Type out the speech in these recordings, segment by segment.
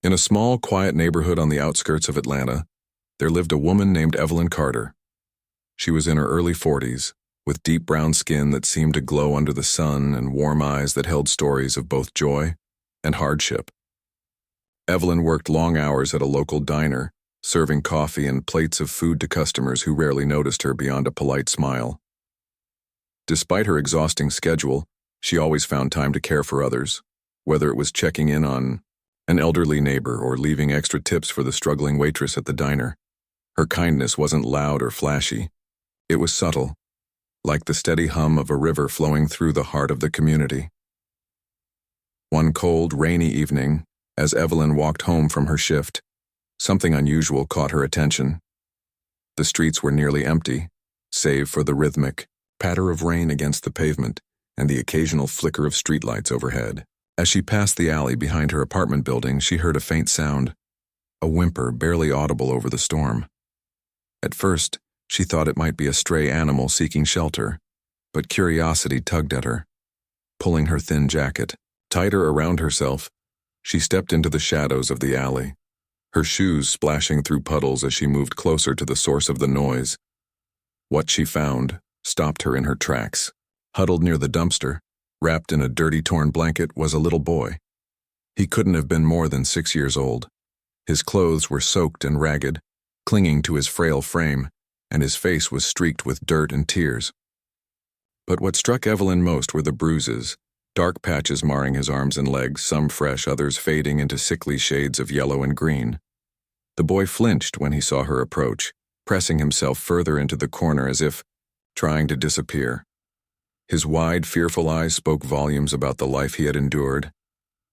In a small, quiet neighborhood on the outskirts of Atlanta, there lived a woman named Evelyn Carter. She was in her early 40s, with deep brown skin that seemed to glow under the sun and warm eyes that held stories of both joy and hardship. Evelyn worked long hours at a local diner, serving coffee and plates of food to customers who rarely noticed her beyond a polite smile. Despite her exhausting schedule, she always found time to care for others, whether it was checking in on an elderly neighbor or leaving extra tips for the struggling waitress at the diner. Her kindness wasn't loud or flashy. It was subtle, like the steady hum of a river flowing through the heart of the community. One cold, rainy evening, as Evelyn walked home from her shift, something unusual caught her attention. The streets were nearly empty, save for the rhythmic patter of rain against the pavement and the occasional flicker of streetlights overhead. As she passed the alley behind her apartment building, she heard a faint sound, a whimper barely audible over the storm. At first, she thought it might be a stray animal seeking shelter, but curiosity tugged at her. Pulling her thin jacket tighter around herself, she stepped into the shadows of the alley, her shoes splashing through puddles as she moved closer to the source of the noise. What she found stopped her in her tracks. Huddled near the dumpster, wrapped in a dirty, torn blanket, was a little boy. He couldn't have been more than 6 years old. His clothes were soaked and ragged, clinging to his frail frame, and his face was streaked with dirt and tears. But what struck Evelyn most were the bruises, dark patches marring his arms and legs, some fresh, others fading into sickly shades of yellow and green. The boy flinched when he saw her approach, pressing himself further into the corner as if trying to disappear. His wide, fearful eyes spoke volumes about the life he had endured.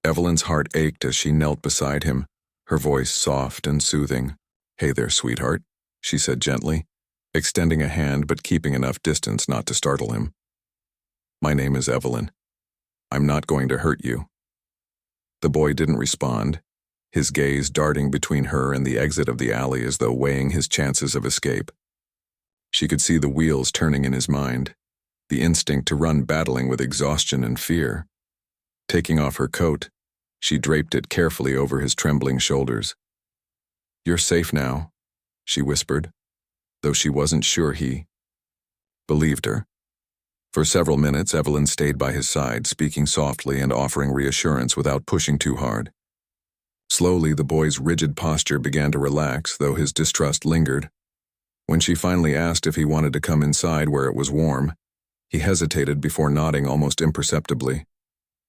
Evelyn's heart ached as she knelt beside him, her voice soft and soothing. "Hey there, sweetheart," she said gently, extending a hand but keeping enough distance not to startle him. "My name is Evelyn. I'm not going to hurt you." The boy didn't respond, his gaze darting between her and the exit of the alley as though weighing his chances of escape. She could see the wheels turning in his mind, the instinct to run battling with exhaustion and fear. Taking off her coat, she draped it carefully over his trembling shoulders. "You're safe now," she whispered, though she wasn't sure he believed her. For several minutes, Evelyn stayed by his side, speaking softly and offering reassurance without pushing too hard. Slowly, the boy's rigid posture began to relax, though his distrust lingered. When she finally asked if he wanted to come inside where it was warm, he hesitated before nodding almost imperceptibly.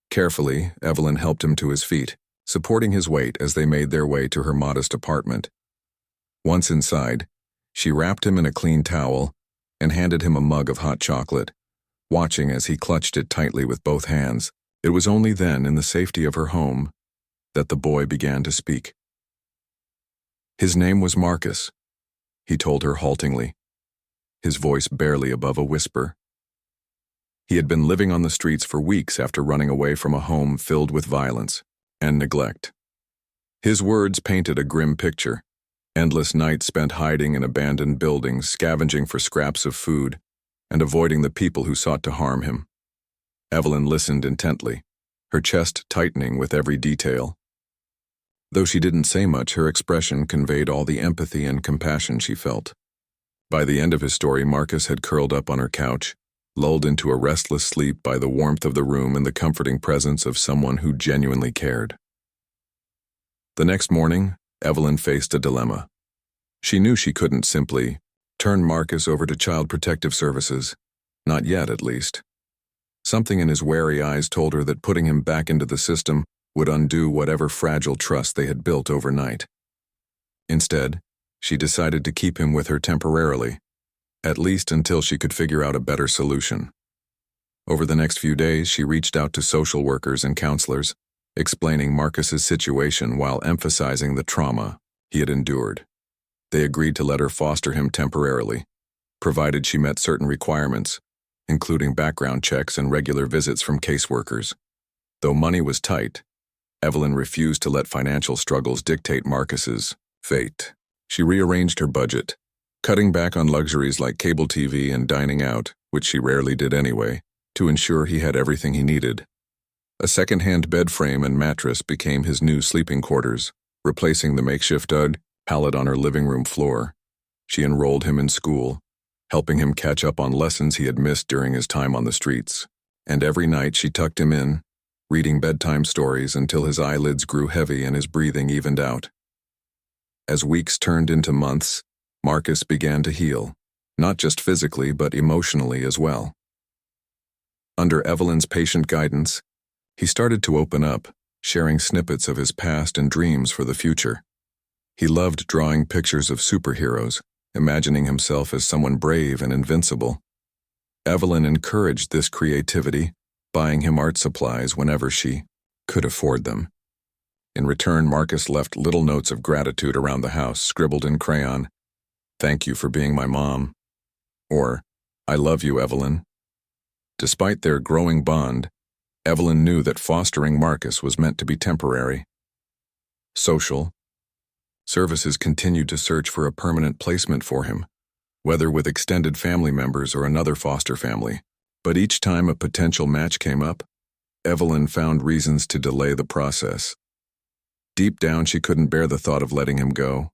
Carefully, Evelyn helped him to his feet, supporting his weight as they made their way to her modest apartment. Once inside, she wrapped him in a clean towel and handed him a mug of hot chocolate, watching as he clutched it tightly with both hands. It was only then, in the safety of her home, that the boy began to speak. His name was Marcus, he told her haltingly, his voice barely above a whisper. He had been living on the streets for weeks after running away from a home filled with violence and neglect. His words painted a grim picture, endless nights spent hiding in abandoned buildings, scavenging for scraps of food, and avoiding the people who sought to harm him. Evelyn listened intently, her chest tightening with every detail. Though she didn't say much, her expression conveyed all the empathy and compassion she felt. By the end of his story, Marcus had curled up on her couch, lulled into a restless sleep by the warmth of the room and the comforting presence of someone who genuinely cared. The next morning, Evelyn faced a dilemma. She knew she couldn't simply turn Marcus over to Child Protective Services, not yet at least. Something in his wary eyes told her that putting him back into the system would undo whatever fragile trust they had built overnight. Instead, she decided to keep him with her temporarily, at least until she could figure out a better solution. Over the next few days, she reached out to social workers and counselors, explaining Marcus's situation while emphasizing the trauma he had endured. They agreed to let her foster him temporarily, provided she met certain requirements, including background checks and regular visits from caseworkers. Though money was tight, Evelyn refused to let financial struggles dictate Marcus's fate. She rearranged her budget, cutting back on luxuries like cable TV and dining out, which she rarely did anyway, to ensure he had everything he needed. A second-hand bed frame and mattress became his new sleeping quarters, Replacing the makeshift pallet on her living room floor, she enrolled him in school, helping him catch up on lessons he had missed during his time on the streets. And every night she tucked him in, reading bedtime stories until his eyelids grew heavy and his breathing evened out. As weeks turned into months, Marcus began to heal, not just physically but emotionally as well. Under Evelyn's patient guidance, he started to open up, sharing snippets of his past and dreams for the future. He loved drawing pictures of superheroes, imagining himself as someone brave and invincible. Evelyn encouraged this creativity, buying him art supplies whenever she could afford them. In return, Marcus left little notes of gratitude around the house, scribbled in crayon, "Thank you for being my mom," or "I love you, Evelyn." Despite their growing bond, Evelyn knew that fostering Marcus was meant to be temporary. Social services continued to search for a permanent placement for him, whether with extended family members or another foster family. But each time a potential match came up, Evelyn found reasons to delay the process. Deep down, she couldn't bear the thought of letting him go.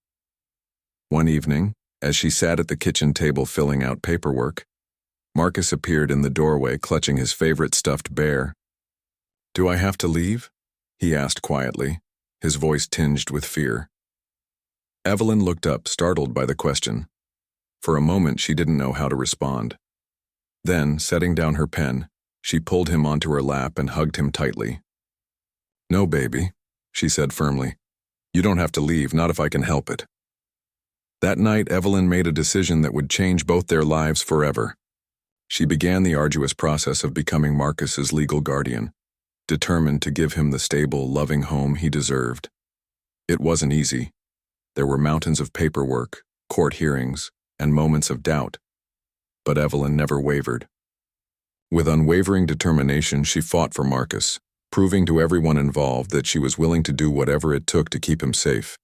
One evening, as she sat at the kitchen table filling out paperwork, Marcus appeared in the doorway clutching his favorite stuffed bear. "Do I have to leave?" he asked quietly, his voice tinged with fear. Evelyn looked up, startled by the question. For a moment, she didn't know how to respond. Then, setting down her pen, she pulled him onto her lap and hugged him tightly. "No, baby," she said firmly. "You don't have to leave, not if I can help it." That night, Evelyn made a decision that would change both their lives forever. She began the arduous process of becoming Marcus's legal guardian, determined to give him the stable, loving home he deserved. It wasn't easy. There were mountains of paperwork, court hearings, and moments of doubt. But Evelyn never wavered. With unwavering determination, she fought for Marcus, proving to everyone involved that she was willing to do whatever it took to keep him safe.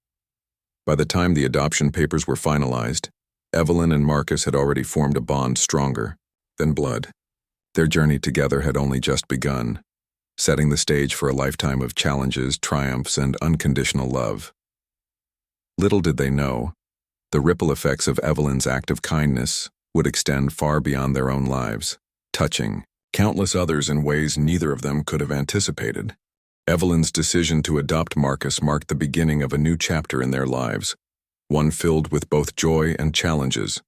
By the time the adoption papers were finalized, Evelyn and Marcus had already formed a bond stronger than blood. Their journey together had only just begun, setting the stage for a lifetime of challenges, triumphs, and unconditional love. Little did they know, the ripple effects of Evelyn's act of kindness would extend far beyond their own lives, touching countless others in ways neither of them could have anticipated. Evelyn's decision to adopt Marcus marked the beginning of a new chapter in their lives, one filled with both joy and challenges.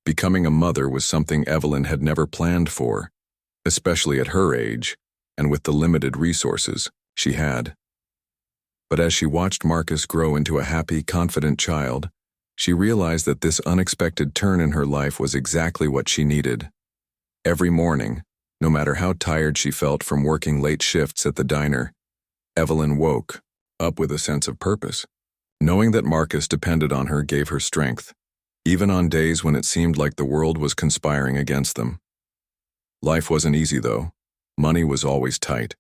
Becoming a mother was something Evelyn had never planned for, especially at her age and with the limited resources she had. But as she watched Marcus grow into a happy, confident child, she realized that this unexpected turn in her life was exactly what she needed. Every morning, no matter how tired she felt from working late shifts at the diner, Evelyn woke up with a sense of purpose. Knowing that Marcus depended on her gave her strength, even on days when it seemed like the world was conspiring against them. Life wasn't easy, though. Money was always tight.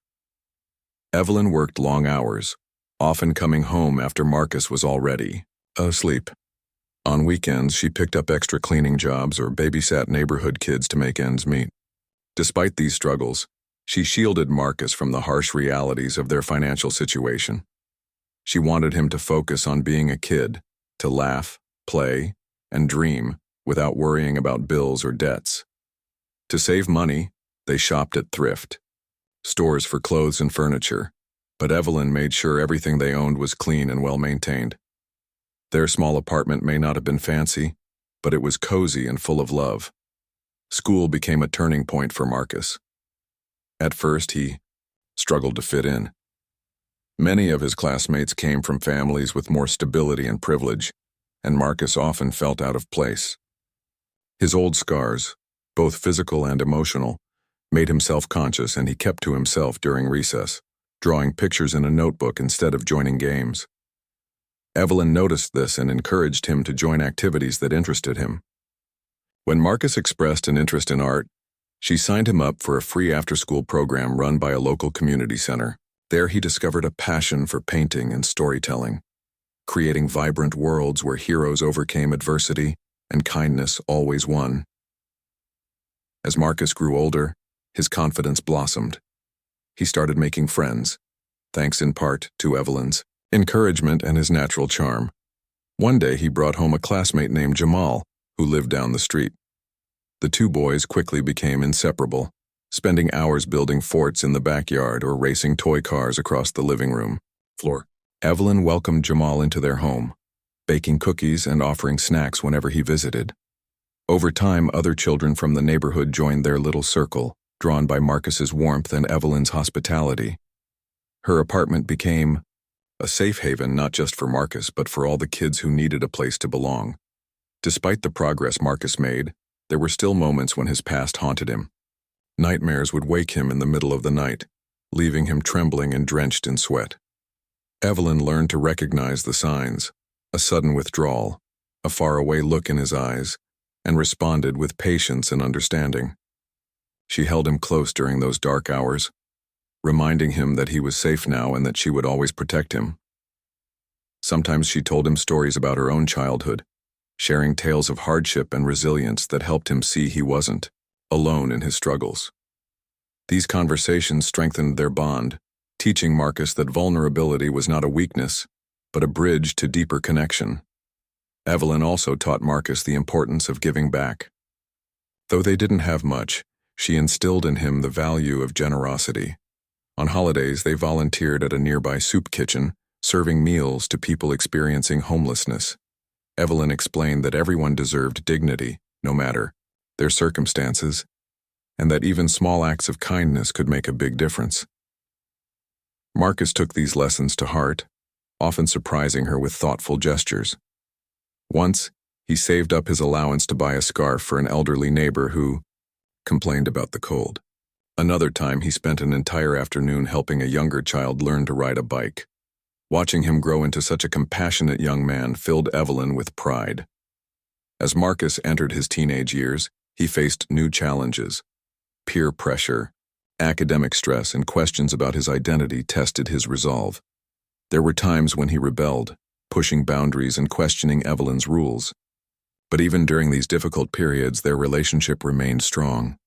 Evelyn worked long hours, often coming home after Marcus was already asleep. On weekends, she picked up extra cleaning jobs or babysat neighborhood kids to make ends meet. Despite these struggles, she shielded Marcus from the harsh realities of their financial situation. She wanted him to focus on being a kid, to laugh, play, and dream without worrying about bills or debts. To save money, they shopped at thrift stores for clothes and furniture, but Evelyn made sure everything they owned was clean and well-maintained. Their small apartment may not have been fancy, but it was cozy and full of love. School became a turning point for Marcus. At first, he struggled to fit in. Many of his classmates came from families with more stability and privilege, and Marcus often felt out of place. His old scars, both physical and emotional, made him self-conscious, and he kept to himself during recess, drawing pictures in a notebook instead of joining games. Evelyn noticed this and encouraged him to join activities that interested him. When Marcus expressed an interest in art, she signed him up for a free after-school program run by a local community center. There he discovered a passion for painting and storytelling, creating vibrant worlds where heroes overcame adversity and kindness always won. As Marcus grew older, his confidence blossomed. He started making friends, thanks in part to Evelyn's encouragement, and his natural charm. One day he brought home a classmate named Jamal, who lived down the street. The two boys quickly became inseparable, spending hours building forts in the backyard or racing toy cars across the living room floor. Evelyn welcomed Jamal into their home, baking cookies and offering snacks whenever he visited. Over time, other children from the neighborhood joined their little circle, drawn by Marcus's warmth and Evelyn's hospitality. Her apartment became a safe haven not just for Marcus but for all the kids who needed a place to belong. Despite the progress Marcus made, there were still moments when his past haunted him. Nightmares would wake him in the middle of the night, leaving him trembling and drenched in sweat. Evelyn learned to recognize the signs: a sudden withdrawal, a faraway look in his eyes, and responded with patience and understanding. She held him close during those dark hours, reminding him that he was safe now and that she would always protect him. Sometimes she told him stories about her own childhood, sharing tales of hardship and resilience that helped him see he wasn't alone in his struggles. These conversations strengthened their bond, teaching Marcus that vulnerability was not a weakness, but a bridge to deeper connection. Evelyn also taught Marcus the importance of giving back. Though they didn't have much, she instilled in him the value of generosity. On holidays, they volunteered at a nearby soup kitchen, serving meals to people experiencing homelessness. Evelyn explained that everyone deserved dignity, no matter their circumstances, and that even small acts of kindness could make a big difference. Marcus took these lessons to heart, often surprising her with thoughtful gestures. Once, he saved up his allowance to buy a scarf for an elderly neighbor who complained about the cold. Another time, he spent an entire afternoon helping a younger child learn to ride a bike. Watching him grow into such a compassionate young man filled Evelyn with pride. As Marcus entered his teenage years, he faced new challenges. Peer pressure, academic stress, and questions about his identity tested his resolve. There were times when he rebelled, pushing boundaries and questioning Evelyn's rules. But even during these difficult periods, their relationship remained strong.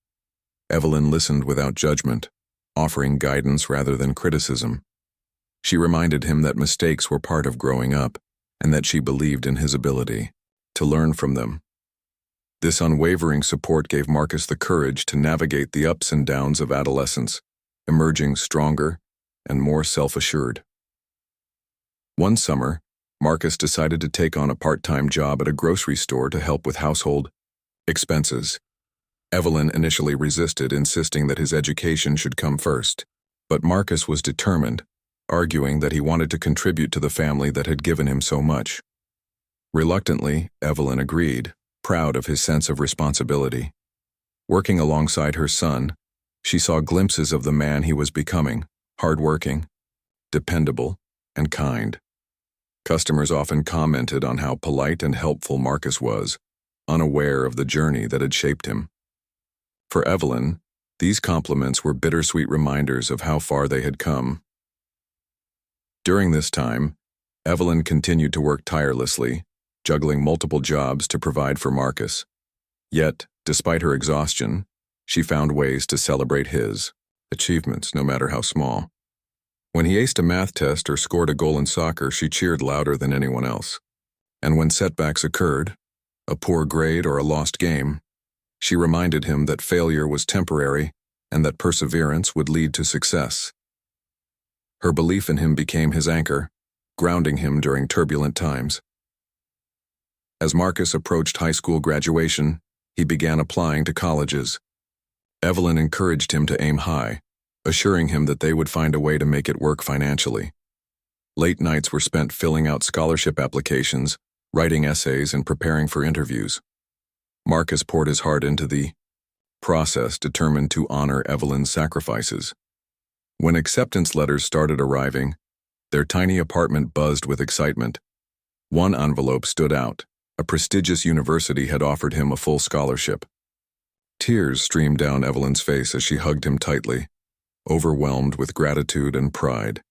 Evelyn listened without judgment, offering guidance rather than criticism. She reminded him that mistakes were part of growing up, and that she believed in his ability to learn from them. This unwavering support gave Marcus the courage to navigate the ups and downs of adolescence, emerging stronger and more self-assured. One summer, Marcus decided to take on a part-time job at a grocery store to help with household expenses. Evelyn initially resisted, insisting that his education should come first, but Marcus was determined, arguing that he wanted to contribute to the family that had given him so much. Reluctantly, Evelyn agreed, proud of his sense of responsibility. Working alongside her son, she saw glimpses of the man he was becoming: hardworking, dependable, and kind. Customers often commented on how polite and helpful Marcus was, unaware of the journey that had shaped him. For Evelyn, these compliments were bittersweet reminders of how far they had come. During this time, Evelyn continued to work tirelessly, juggling multiple jobs to provide for Marcus. Yet, despite her exhaustion, she found ways to celebrate his achievements, no matter how small. When he aced a math test or scored a goal in soccer, she cheered louder than anyone else. And when setbacks occurred, a poor grade or a lost game, she reminded him that failure was temporary and that perseverance would lead to success. Her belief in him became his anchor, grounding him during turbulent times. As Marcus approached high school graduation, he began applying to colleges. Evelyn encouraged him to aim high, assuring him that they would find a way to make it work financially. Late nights were spent filling out scholarship applications, writing essays, and preparing for interviews. Marcus poured his heart into the process, determined to honor Evelyn's sacrifices. When acceptance letters started arriving, their tiny apartment buzzed with excitement. One envelope stood out. A prestigious university had offered him a full scholarship. Tears streamed down Evelyn's face as she hugged him tightly, overwhelmed with gratitude and pride.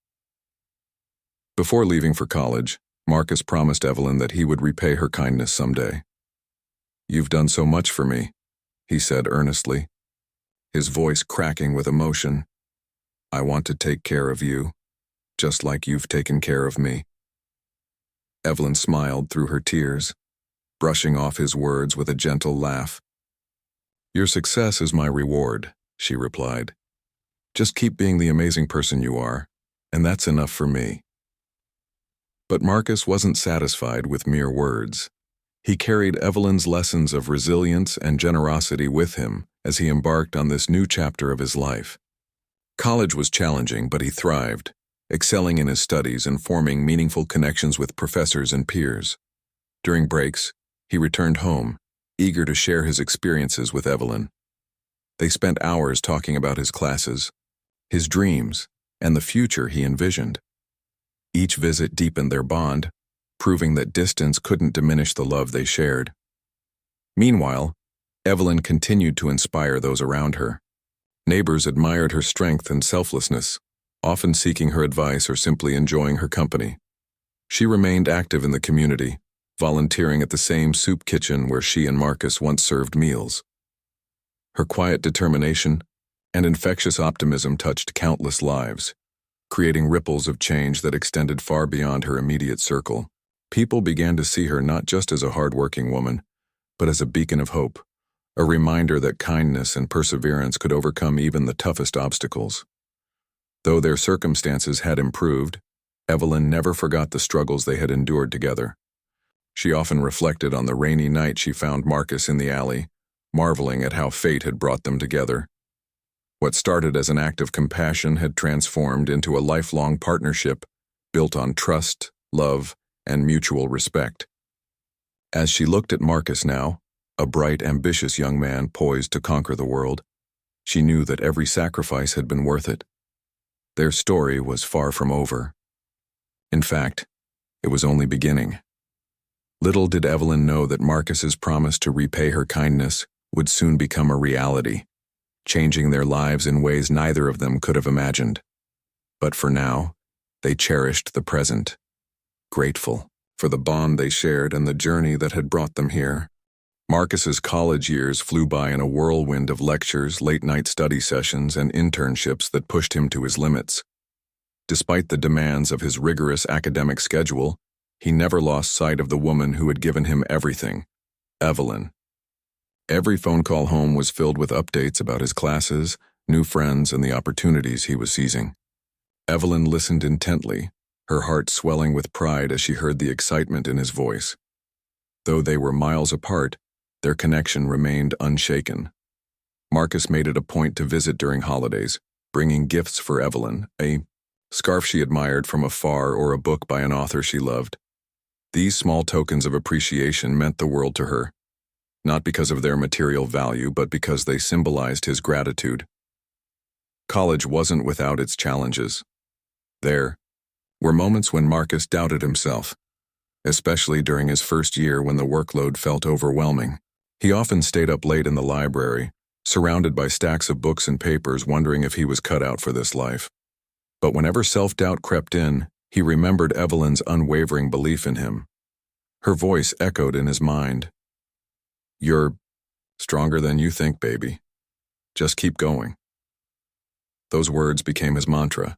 Before leaving for college, Marcus promised Evelyn that he would repay her kindness someday. "You've done so much for me," he said earnestly, his voice cracking with emotion. "I want to take care of you, just like you've taken care of me." Evelyn smiled through her tears, brushing off his words with a gentle laugh. "Your success is my reward," she replied. "Just keep being the amazing person you are, and that's enough for me." But Marcus wasn't satisfied with mere words. He carried Evelyn's lessons of resilience and generosity with him as he embarked on this new chapter of his life. College was challenging, but he thrived, excelling in his studies and forming meaningful connections with professors and peers. During breaks, he returned home, eager to share his experiences with Evelyn. They spent hours talking about his classes, his dreams, and the future he envisioned. Each visit deepened their bond, proving that distance couldn't diminish the love they shared. Meanwhile, Evelyn continued to inspire those around her. Neighbors admired her strength and selflessness, often seeking her advice or simply enjoying her company. She remained active in the community, volunteering at the same soup kitchen where she and Marcus once served meals. Her quiet determination and infectious optimism touched countless lives, creating ripples of change that extended far beyond her immediate circle. People began to see her not just as a hard-working woman, but as a beacon of hope, a reminder that kindness and perseverance could overcome even the toughest obstacles. Though their circumstances had improved, Evelyn never forgot the struggles they had endured together. She often reflected on the rainy night she found Marcus in the alley, marveling at how fate had brought them together. What started as an act of compassion had transformed into a lifelong partnership built on trust, love, and mutual respect. As she looked at Marcus now, a bright, ambitious young man poised to conquer the world, she knew that every sacrifice had been worth it. Their story was far from over. In fact, it was only beginning. Little did Evelyn know that Marcus's promise to repay her kindness would soon become a reality, changing their lives in ways neither of them could have imagined. But for now, they cherished the present, grateful for the bond they shared and the journey that had brought them here. Marcus's college years flew by in a whirlwind of lectures, late-night study sessions, and internships that pushed him to his limits. Despite the demands of his rigorous academic schedule, he never lost sight of the woman who had given him everything, Evelyn. Every phone call home was filled with updates about his classes, new friends, and the opportunities he was seizing. Evelyn listened intently, her heart swelling with pride as she heard the excitement in his voice. Though they were miles apart, their connection remained unshaken. Marcus made it a point to visit during holidays, bringing gifts for Evelyn, a scarf she admired from afar or a book by an author she loved. These small tokens of appreciation meant the world to her, not because of their material value, but because they symbolized his gratitude. College wasn't without its challenges. There were moments when Marcus doubted himself, especially during his first year when the workload felt overwhelming. He often stayed up late in the library, surrounded by stacks of books and papers, wondering if he was cut out for this life. But whenever self-doubt crept in, he remembered Evelyn's unwavering belief in him. Her voice echoed in his mind. "You're stronger than you think, baby. Just keep going." Those words became his mantra,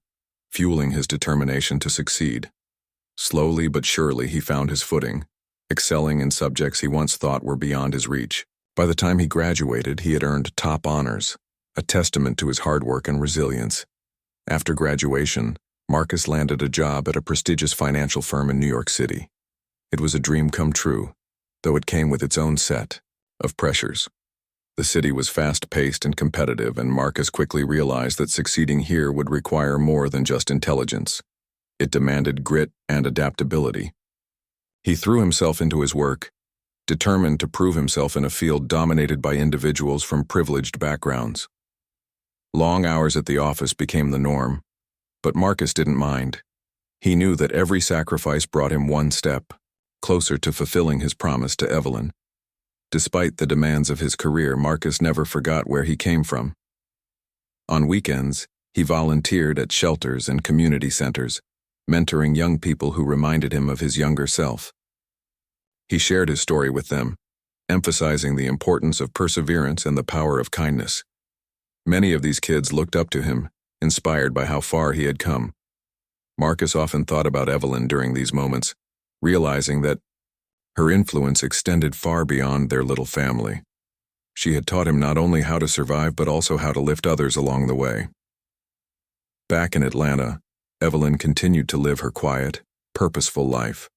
fueling his determination to succeed. Slowly but surely he found his footing, excelling in subjects he once thought were beyond his reach. By the time he graduated, he had earned top honors, a testament to his hard work and resilience. After graduation, Marcus landed a job at a prestigious financial firm in New York City. It was a dream come true, though it came with its own set of pressures. The city was fast-paced and competitive, and Marcus quickly realized that succeeding here would require more than just intelligence. It demanded grit and adaptability. He threw himself into his work, determined to prove himself in a field dominated by individuals from privileged backgrounds. Long hours at the office became the norm, but Marcus didn't mind. He knew that every sacrifice brought him one step closer to fulfilling his promise to Evelyn. Despite the demands of his career, Marcus never forgot where he came from. On weekends, he volunteered at shelters and community centers, mentoring young people who reminded him of his younger self. He shared his story with them, emphasizing the importance of perseverance and the power of kindness. Many of these kids looked up to him, inspired by how far he had come. Marcus often thought about Evelyn during these moments, realizing that her influence extended far beyond their little family. She had taught him not only how to survive but also how to lift others along the way. Back in Atlanta, Evelyn continued to live her quiet, purposeful life.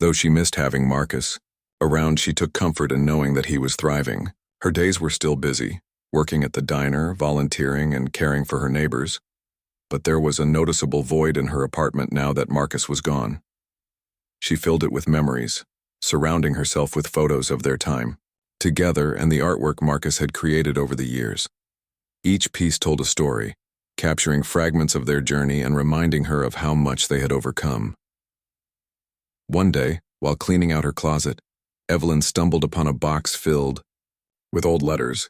Though she missed having Marcus around, she took comfort in knowing that he was thriving. Her days were still busy, working at the diner, volunteering, and caring for her neighbors. But there was a noticeable void in her apartment now that Marcus was gone. She filled it with memories, surrounding herself with photos of their time together and the artwork Marcus had created over the years. Each piece told a story, capturing fragments of their journey and reminding her of how much they had overcome. One day, while cleaning out her closet, Evelyn stumbled upon a box filled with old letters.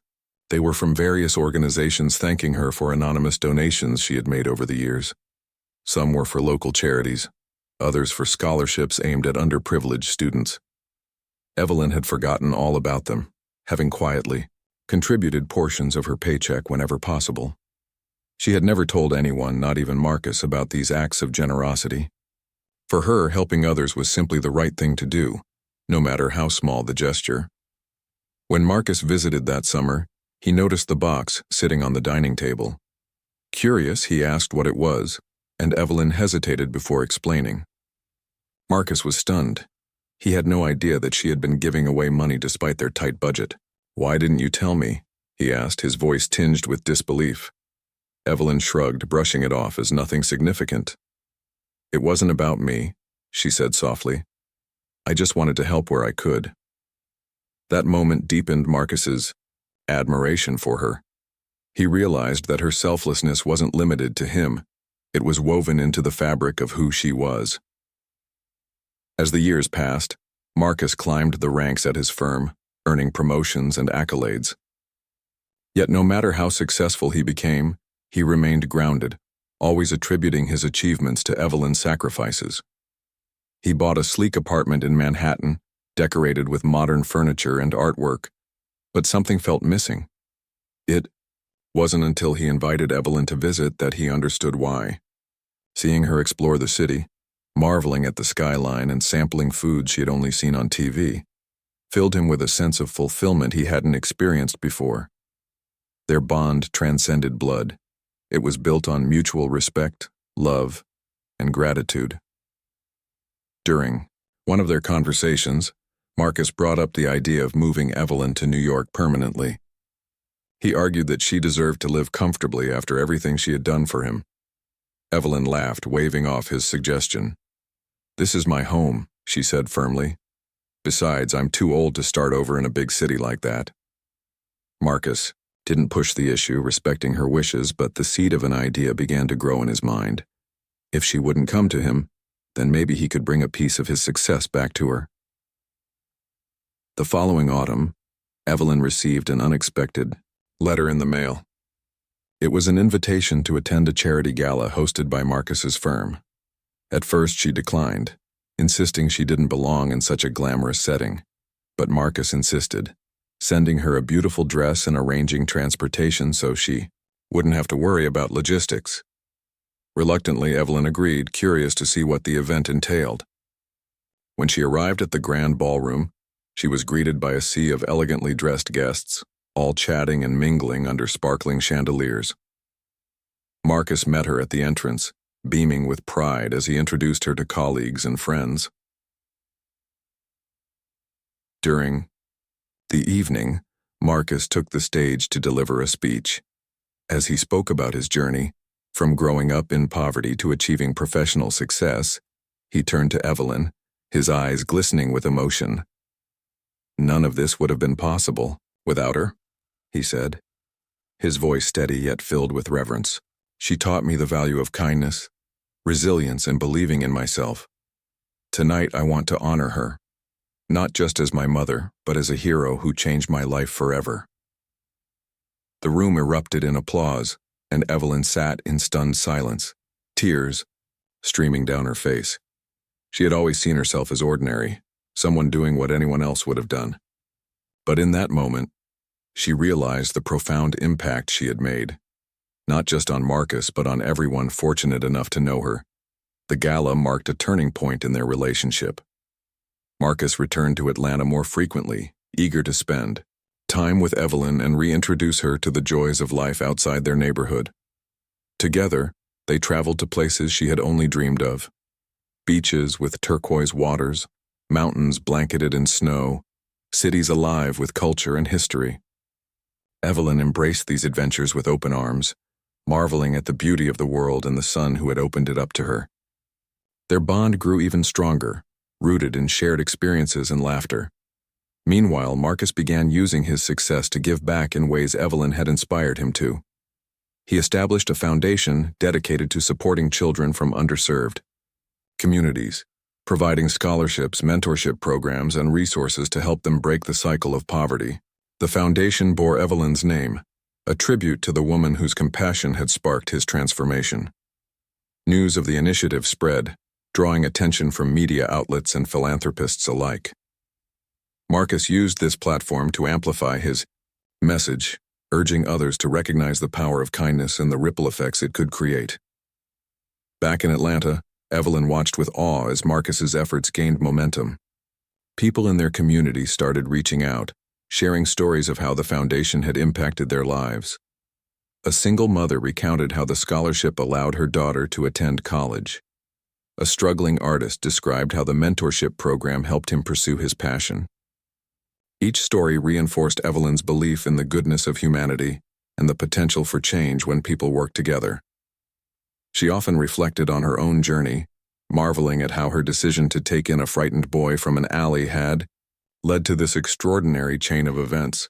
They were from various organizations thanking her for anonymous donations she had made over the years. Some were for local charities, others for scholarships aimed at underprivileged students. Evelyn had forgotten all about them, having quietly contributed portions of her paycheck whenever possible. She had never told anyone, not even Marcus, about these acts of generosity. For her, helping others was simply the right thing to do, no matter how small the gesture. When Marcus visited that summer, he noticed the box sitting on the dining table. Curious, he asked what it was, and Evelyn hesitated before explaining. Marcus was stunned. He had no idea that she had been giving away money despite their tight budget. "Why didn't you tell me?" he asked, his voice tinged with disbelief. Evelyn shrugged, brushing it off as nothing significant. "It wasn't about me," she said softly. "I just wanted to help where I could." That moment deepened Marcus's admiration for her. He realized that her selflessness wasn't limited to him. It was woven into the fabric of who she was. As the years passed, Marcus climbed the ranks at his firm, earning promotions and accolades. Yet no matter how successful he became, he remained grounded, always attributing his achievements to Evelyn's sacrifices. He bought a sleek apartment in Manhattan, decorated with modern furniture and artwork, but something felt missing. It wasn't until he invited Evelyn to visit that he understood why. Seeing her explore the city, marveling at the skyline and sampling foods she had only seen on TV, filled him with a sense of fulfillment he hadn't experienced before. Their bond transcended blood. It was built on mutual respect, love, and gratitude. During one of their conversations, Marcus brought up the idea of moving Evelyn to New York permanently. He argued that she deserved to live comfortably after everything she had done for him. Evelyn laughed, waving off his suggestion. "This is my home," she said firmly. "Besides, I'm too old to start over in a big city like that." Marcus didn't push the issue, respecting her wishes, but the seed of an idea began to grow in his mind. If she wouldn't come to him, then maybe he could bring a piece of his success back to her. The following autumn, Evelyn received an unexpected letter in the mail. It was an invitation to attend a charity gala hosted by Marcus's firm. At first she declined, insisting she didn't belong in such a glamorous setting. But Marcus insisted, sending her a beautiful dress and arranging transportation so she wouldn't have to worry about logistics. Reluctantly, Evelyn agreed, curious to see what the event entailed. When she arrived at the grand ballroom, she was greeted by a sea of elegantly dressed guests, all chatting and mingling under sparkling chandeliers. Marcus met her at the entrance, beaming with pride as he introduced her to colleagues and friends. During the evening, Marcus took the stage to deliver a speech. As he spoke about his journey, from growing up in poverty to achieving professional success, he turned to Evelyn, his eyes glistening with emotion. "None of this would have been possible without her," he said, his voice steady yet filled with reverence. "She taught me the value of kindness, resilience, and believing in myself. Tonight I want to honor her, not just as my mother, but as a hero who changed my life forever." The room erupted in applause, and Evelyn sat in stunned silence, tears streaming down her face. She had always seen herself as ordinary, someone doing what anyone else would have done. But in that moment, she realized the profound impact she had made, not just on Marcus, but on everyone fortunate enough to know her. The gala marked a turning point in their relationship. Marcus returned to Atlanta more frequently, eager to spend time with Evelyn and reintroduce her to the joys of life outside their neighborhood. Together, they traveled to places she had only dreamed of. Beaches with turquoise waters, mountains blanketed in snow, cities alive with culture and history. Evelyn embraced these adventures with open arms, marveling at the beauty of the world and the son who had opened it up to her. Their bond grew even stronger, rooted in shared experiences and laughter. Meanwhile, Marcus began using his success to give back in ways Evelyn had inspired him to. He established a foundation dedicated to supporting children from underserved communities, providing scholarships, mentorship programs, and resources to help them break the cycle of poverty. The foundation bore Evelyn's name, a tribute to the woman whose compassion had sparked his transformation. News of the initiative spread, drawing attention from media outlets and philanthropists alike. Marcus used this platform to amplify his message, urging others to recognize the power of kindness and the ripple effects it could create. Back in Atlanta, Evelyn watched with awe as Marcus's efforts gained momentum. People in their community started reaching out, sharing stories of how the foundation had impacted their lives. A single mother recounted how the scholarship allowed her daughter to attend college. A struggling artist described how the mentorship program helped him pursue his passion. Each story reinforced Evelyn's belief in the goodness of humanity and the potential for change when people work together. She often reflected on her own journey, marveling at how her decision to take in a frightened boy from an alley had led to this extraordinary chain of events.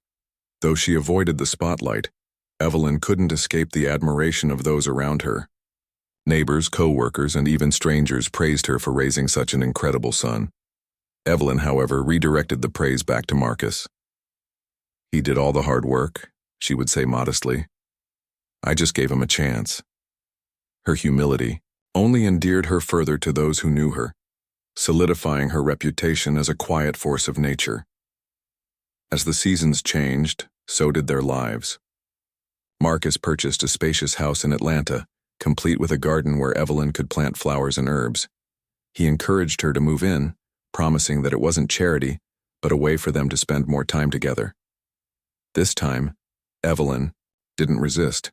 Though she avoided the spotlight, Evelyn couldn't escape the admiration of those around her. Neighbors, co-workers, and even strangers praised her for raising such an incredible son. Evelyn, however, redirected the praise back to Marcus. "He did all the hard work," she would say modestly. "I just gave him a chance." Her humility only endeared her further to those who knew her, solidifying her reputation as a quiet force of nature. As the seasons changed, so did their lives. Marcus purchased a spacious house in Atlanta, complete with a garden where Evelyn could plant flowers and herbs. He encouraged her to move in, promising that it wasn't charity, but a way for them to spend more time together. This time, Evelyn didn't resist.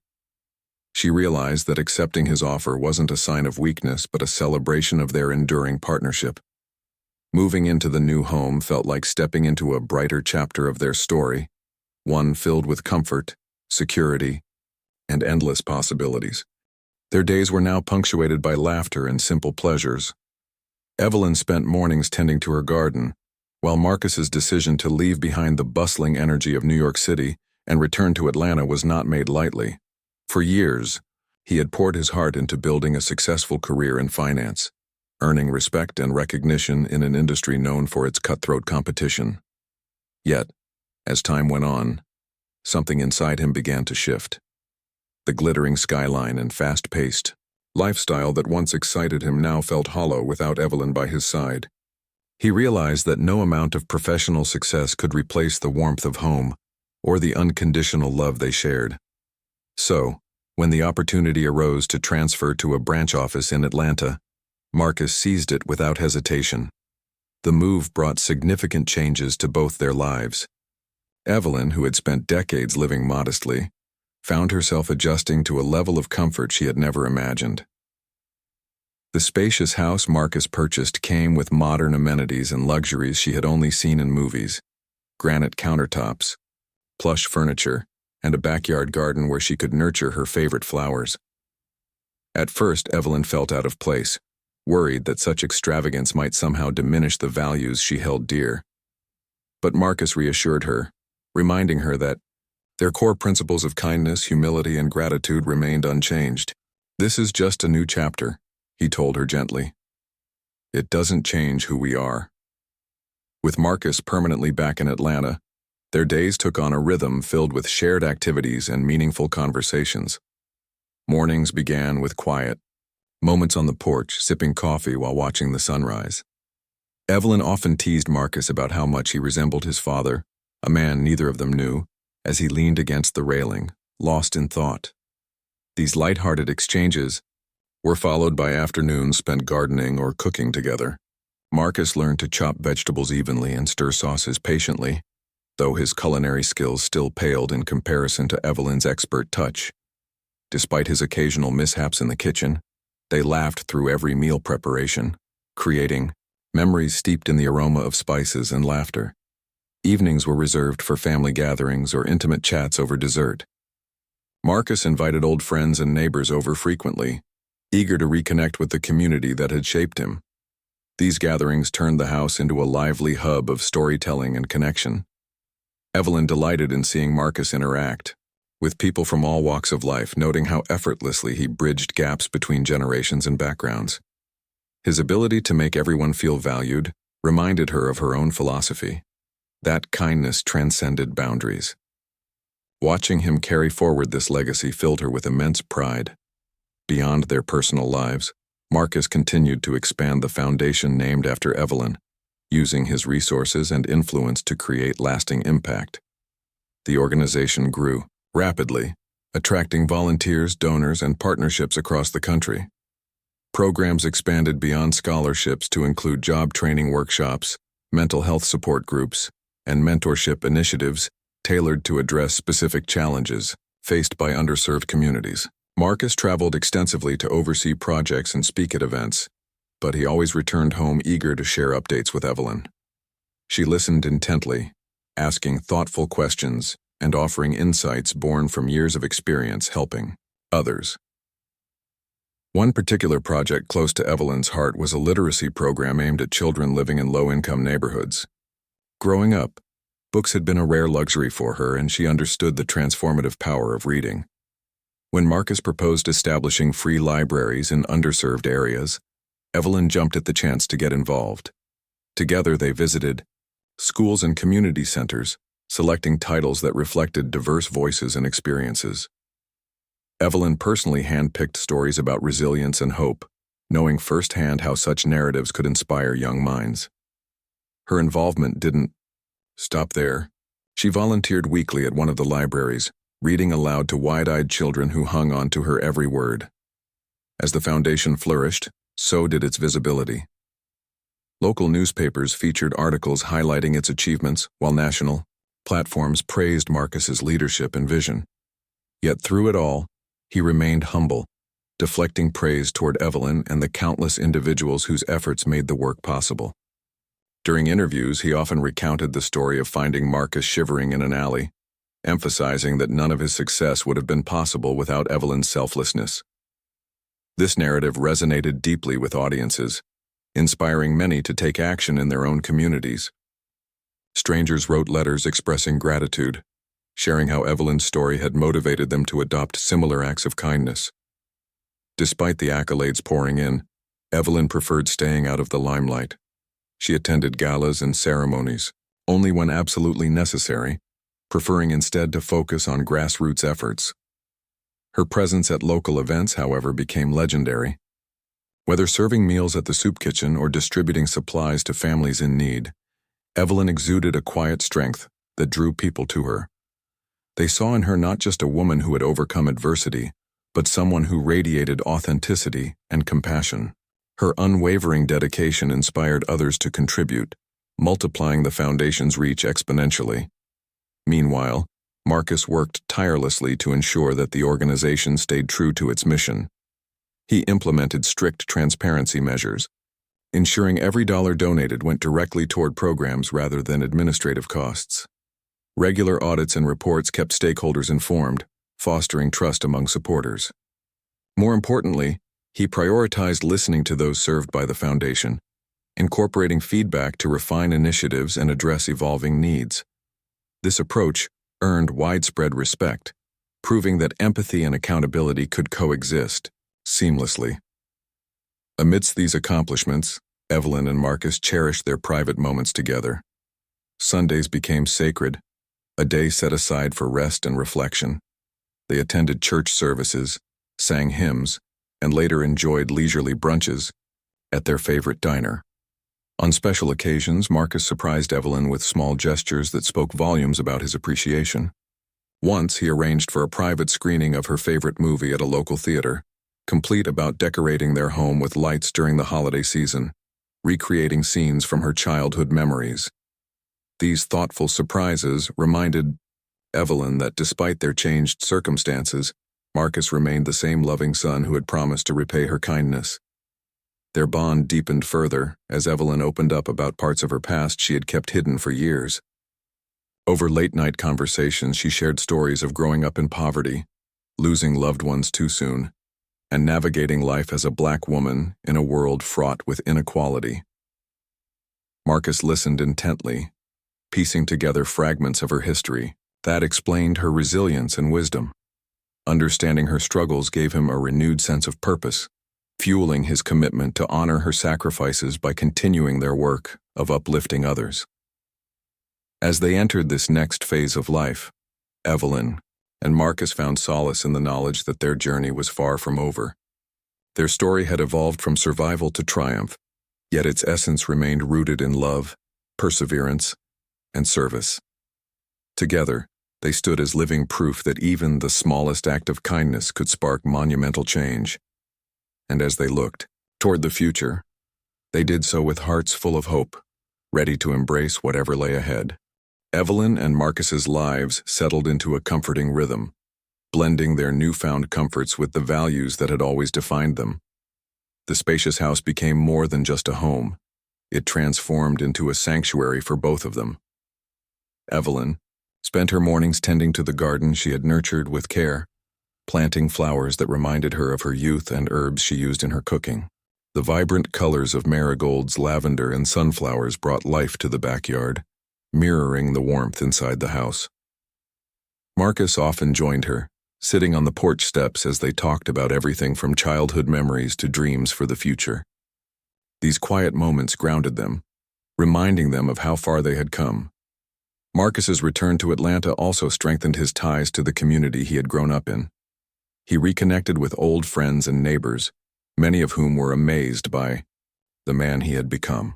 She realized that accepting his offer wasn't a sign of weakness, but a celebration of their enduring partnership. Moving into the new home felt like stepping into a brighter chapter of their story, one filled with comfort, security, and endless possibilities. Their days were now punctuated by laughter and simple pleasures. Evelyn spent mornings tending to her garden, while Marcus's decision to leave behind the bustling energy of New York City and return to Atlanta was not made lightly. For years, he had poured his heart into building a successful career in finance, earning respect and recognition in an industry known for its cutthroat competition. Yet, as time went on, something inside him began to shift. The glittering skyline and fast-paced lifestyle that once excited him now felt hollow without Evelyn by his side. He realized that no amount of professional success could replace the warmth of home or the unconditional love they shared. So, when the opportunity arose to transfer to a branch office in Atlanta, Marcus seized it without hesitation. The move brought significant changes to both their lives. Evelyn, who had spent decades living modestly, found herself adjusting to a level of comfort she had never imagined. The spacious house Marcus purchased came with modern amenities and luxuries she had only seen in movies: granite countertops, plush furniture, and a backyard garden where she could nurture her favorite flowers. At first, Evelyn felt out of place, worried that such extravagance might somehow diminish the values she held dear. But Marcus reassured her, reminding her that their core principles of kindness, humility, and gratitude remained unchanged. "This is just a new chapter," he told her gently. "It doesn't change who we are." With Marcus permanently back in Atlanta, their days took on a rhythm filled with shared activities and meaningful conversations. Mornings began with quiet moments on the porch, sipping coffee while watching the sunrise. Evelyn often teased Marcus about how much he resembled his father, a man neither of them knew, as he leaned against the railing, lost in thought. These light-hearted exchanges were followed by afternoons spent gardening or cooking together. Marcus learned to chop vegetables evenly and stir sauces patiently, though his culinary skills still paled in comparison to Evelyn's expert touch. Despite his occasional mishaps in the kitchen, they laughed through every meal preparation, creating memories steeped in the aroma of spices and laughter. Evenings were reserved for family gatherings or intimate chats over dessert. Marcus invited old friends and neighbors over frequently, eager to reconnect with the community that had shaped him. These gatherings turned the house into a lively hub of storytelling and connection. Evelyn delighted in seeing Marcus interact with people from all walks of life, noting how effortlessly he bridged gaps between generations and backgrounds. His ability to make everyone feel valued reminded her of her own philosophy, that kindness transcended boundaries. Watching him carry forward this legacy filled her with immense pride. Beyond their personal lives, Marcus continued to expand the foundation named after Evelyn, using his resources and influence to create lasting impact. The organization grew rapidly, attracting volunteers, donors, and partnerships across the country. Programs expanded beyond scholarships to include job training workshops, mental health support groups, and mentorship initiatives tailored to address specific challenges faced by underserved communities. Marcus traveled extensively to oversee projects and speak at events, but he always returned home eager to share updates with Evelyn. She listened intently, asking thoughtful questions and offering insights born from years of experience helping others. One particular project close to Evelyn's heart was a literacy program aimed at children living in low-income neighborhoods. Growing up, books had been a rare luxury for her, and she understood the transformative power of reading. When Marcus proposed establishing free libraries in underserved areas, Evelyn jumped at the chance to get involved. Together they visited schools and community centers, selecting titles that reflected diverse voices and experiences. Evelyn personally handpicked stories about resilience and hope, knowing firsthand how such narratives could inspire young minds. Her involvement didn't stop there. She volunteered weekly at one of the libraries, reading aloud to wide-eyed children who hung on to her every word. As the foundation flourished, so did its visibility. Local newspapers featured articles highlighting its achievements, while national platforms praised Marcus's leadership and vision. Yet through it all, he remained humble, deflecting praise toward Evelyn and the countless individuals whose efforts made the work possible. During interviews, he often recounted the story of finding Marcus shivering in an alley, emphasizing that none of his success would have been possible without Evelyn's selflessness. This narrative resonated deeply with audiences, inspiring many to take action in their own communities. Strangers wrote letters expressing gratitude, sharing how Evelyn's story had motivated them to adopt similar acts of kindness. Despite the accolades pouring in, Evelyn preferred staying out of the limelight. She attended galas and ceremonies, only when absolutely necessary, preferring instead to focus on grassroots efforts. Her presence at local events, however, became legendary. Whether serving meals at the soup kitchen or distributing supplies to families in need, Evelyn exuded a quiet strength that drew people to her. They saw in her not just a woman who had overcome adversity, but someone who radiated authenticity and compassion. Her unwavering dedication inspired others to contribute, multiplying the foundation's reach exponentially. Meanwhile, Marcus worked tirelessly to ensure that the organization stayed true to its mission. He implemented strict transparency measures, ensuring every dollar donated went directly toward programs rather than administrative costs. Regular audits and reports kept stakeholders informed, fostering trust among supporters. More importantly, he prioritized listening to those served by the foundation, incorporating feedback to refine initiatives and address evolving needs. This approach earned widespread respect, proving that empathy and accountability could coexist seamlessly. Amidst these accomplishments, Evelyn and Marcus cherished their private moments together. Sundays became sacred, a day set aside for rest and reflection. They attended church services, sang hymns, and later enjoyed leisurely brunches at their favorite diner. On special occasions, Marcus surprised Evelyn with small gestures that spoke volumes about his appreciation. Once, he arranged for a private screening of her favorite movie at a local theater, complete about decorating their home with lights during the holiday season, recreating scenes from her childhood memories. These thoughtful surprises reminded Evelyn that despite their changed circumstances, Marcus remained the same loving son who had promised to repay her kindness. Their bond deepened further as Evelyn opened up about parts of her past she had kept hidden for years. Over late-night conversations, she shared stories of growing up in poverty, losing loved ones too soon, and navigating life as a Black woman in a world fraught with inequality. Marcus listened intently, piecing together fragments of her history that explained her resilience and wisdom. Understanding her struggles gave him a renewed sense of purpose, fueling his commitment to honor her sacrifices by continuing their work of uplifting others. As they entered this next phase of life, Evelyn and Marcus found solace in the knowledge that their journey was far from over. Their story had evolved from survival to triumph, yet its essence remained rooted in love, perseverance, and service. Together, they stood as living proof that even the smallest act of kindness could spark monumental change. And as they looked toward the future, they did so with hearts full of hope, ready to embrace whatever lay ahead. Evelyn and Marcus's lives settled into a comforting rhythm, blending their newfound comforts with the values that had always defined them. The spacious house became more than just a home. It transformed into a sanctuary for both of them. Evelyn spent her mornings tending to the garden she had nurtured with care, planting flowers that reminded her of her youth and herbs she used in her cooking. The vibrant colors of marigolds, lavender, and sunflowers brought life to the backyard, mirroring the warmth inside the house. Marcus often joined her, sitting on the porch steps as they talked about everything from childhood memories to dreams for the future. These quiet moments grounded them, reminding them of how far they had come. Marcus's return to Atlanta also strengthened his ties to the community he had grown up in. He reconnected with old friends and neighbors, many of whom were amazed by the man he had become.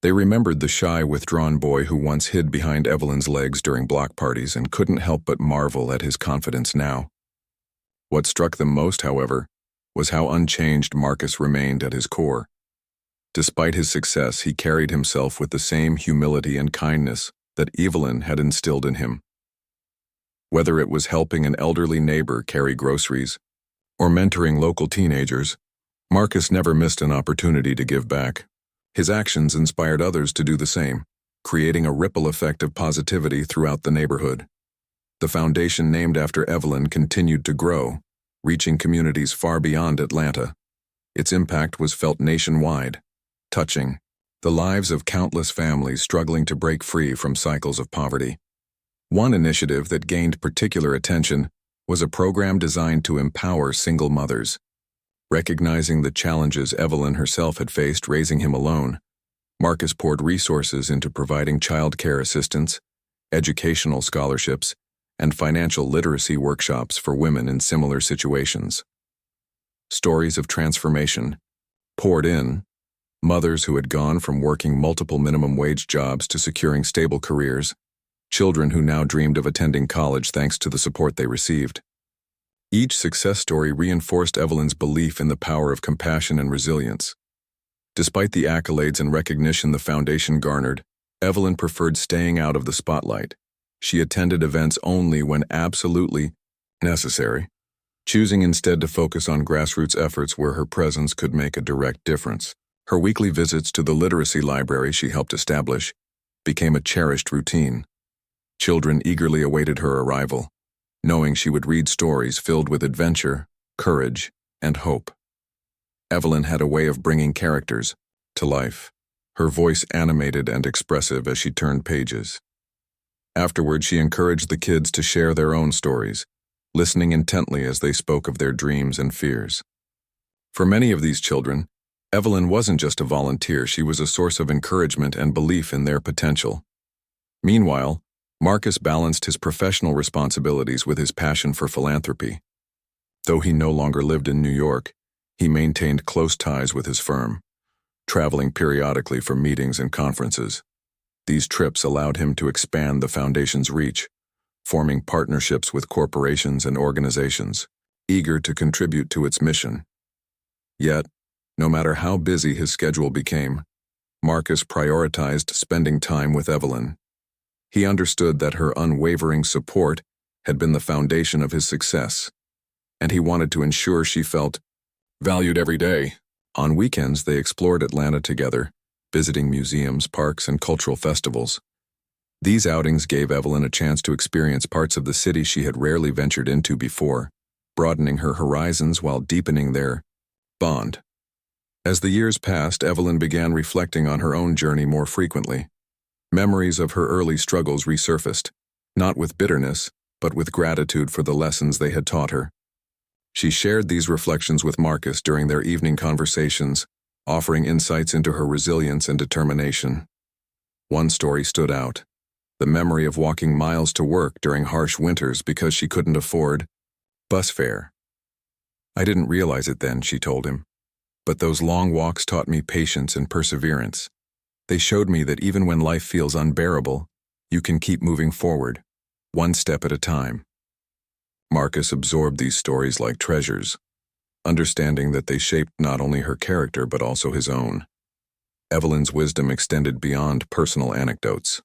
They remembered the shy, withdrawn boy who once hid behind Evelyn's legs during block parties and couldn't help but marvel at his confidence now. What struck them most, however, was how unchanged Marcus remained at his core. Despite his success, he carried himself with the same humility and kindness that Evelyn had instilled in him. Whether it was helping an elderly neighbor carry groceries or mentoring local teenagers, Marcus never missed an opportunity to give back. His actions inspired others to do the same, creating a ripple effect of positivity throughout the neighborhood. The foundation named after Evelyn continued to grow, reaching communities far beyond Atlanta. Its impact was felt nationwide, touching the lives of countless families struggling to break free from cycles of poverty. One initiative that gained particular attention was a program designed to empower single mothers. Recognizing the challenges Evelyn herself had faced raising him alone, Marcus poured resources into providing child care assistance, educational scholarships, and financial literacy workshops for women in similar situations. Stories of transformation poured in. Mothers who had gone from working multiple minimum wage jobs to securing stable careers, children who now dreamed of attending college thanks to the support they received. Each success story reinforced Evelyn's belief in the power of compassion and resilience. Despite the accolades and recognition the foundation garnered, Evelyn preferred staying out of the spotlight. She attended events only when absolutely necessary, choosing instead to focus on grassroots efforts where her presence could make a direct difference. Her weekly visits to the literacy library she helped establish became a cherished routine. Children eagerly awaited her arrival, knowing she would read stories filled with adventure, courage, and hope. Evelyn had a way of bringing characters to life, her voice animated and expressive as she turned pages. Afterward, she encouraged the kids to share their own stories, listening intently as they spoke of their dreams and fears. For many of these children, Evelyn wasn't just a volunteer, she was a source of encouragement and belief in their potential. Meanwhile, Marcus balanced his professional responsibilities with his passion for philanthropy. Though he no longer lived in New York, he maintained close ties with his firm, traveling periodically for meetings and conferences. These trips allowed him to expand the foundation's reach, forming partnerships with corporations and organizations. eager to contribute to its mission. Yet, no matter how busy his schedule became, Marcus prioritized spending time with Evelyn. He understood that her unwavering support had been the foundation of his success, and he wanted to ensure she felt valued every day. On weekends, they explored Atlanta together, visiting museums, parks, and cultural festivals. These outings gave Evelyn a chance to experience parts of the city she had rarely ventured into before, broadening her horizons while deepening their bond. As the years passed, Evelyn began reflecting on her own journey more frequently. Memories of her early struggles resurfaced, not with bitterness, but with gratitude for the lessons they had taught her. She shared these reflections with Marcus during their evening conversations, offering insights into her resilience and determination. One story stood out: the memory of walking miles to work during harsh winters because she couldn't afford bus fare. "I didn't realize it then," she told him, "but those long walks taught me patience and perseverance. They showed me that even when life feels unbearable, you can keep moving forward, one step at a time." Marcus absorbed these stories like treasures, understanding that they shaped not only her character but also his own. Evelyn's wisdom extended beyond personal anecdotes.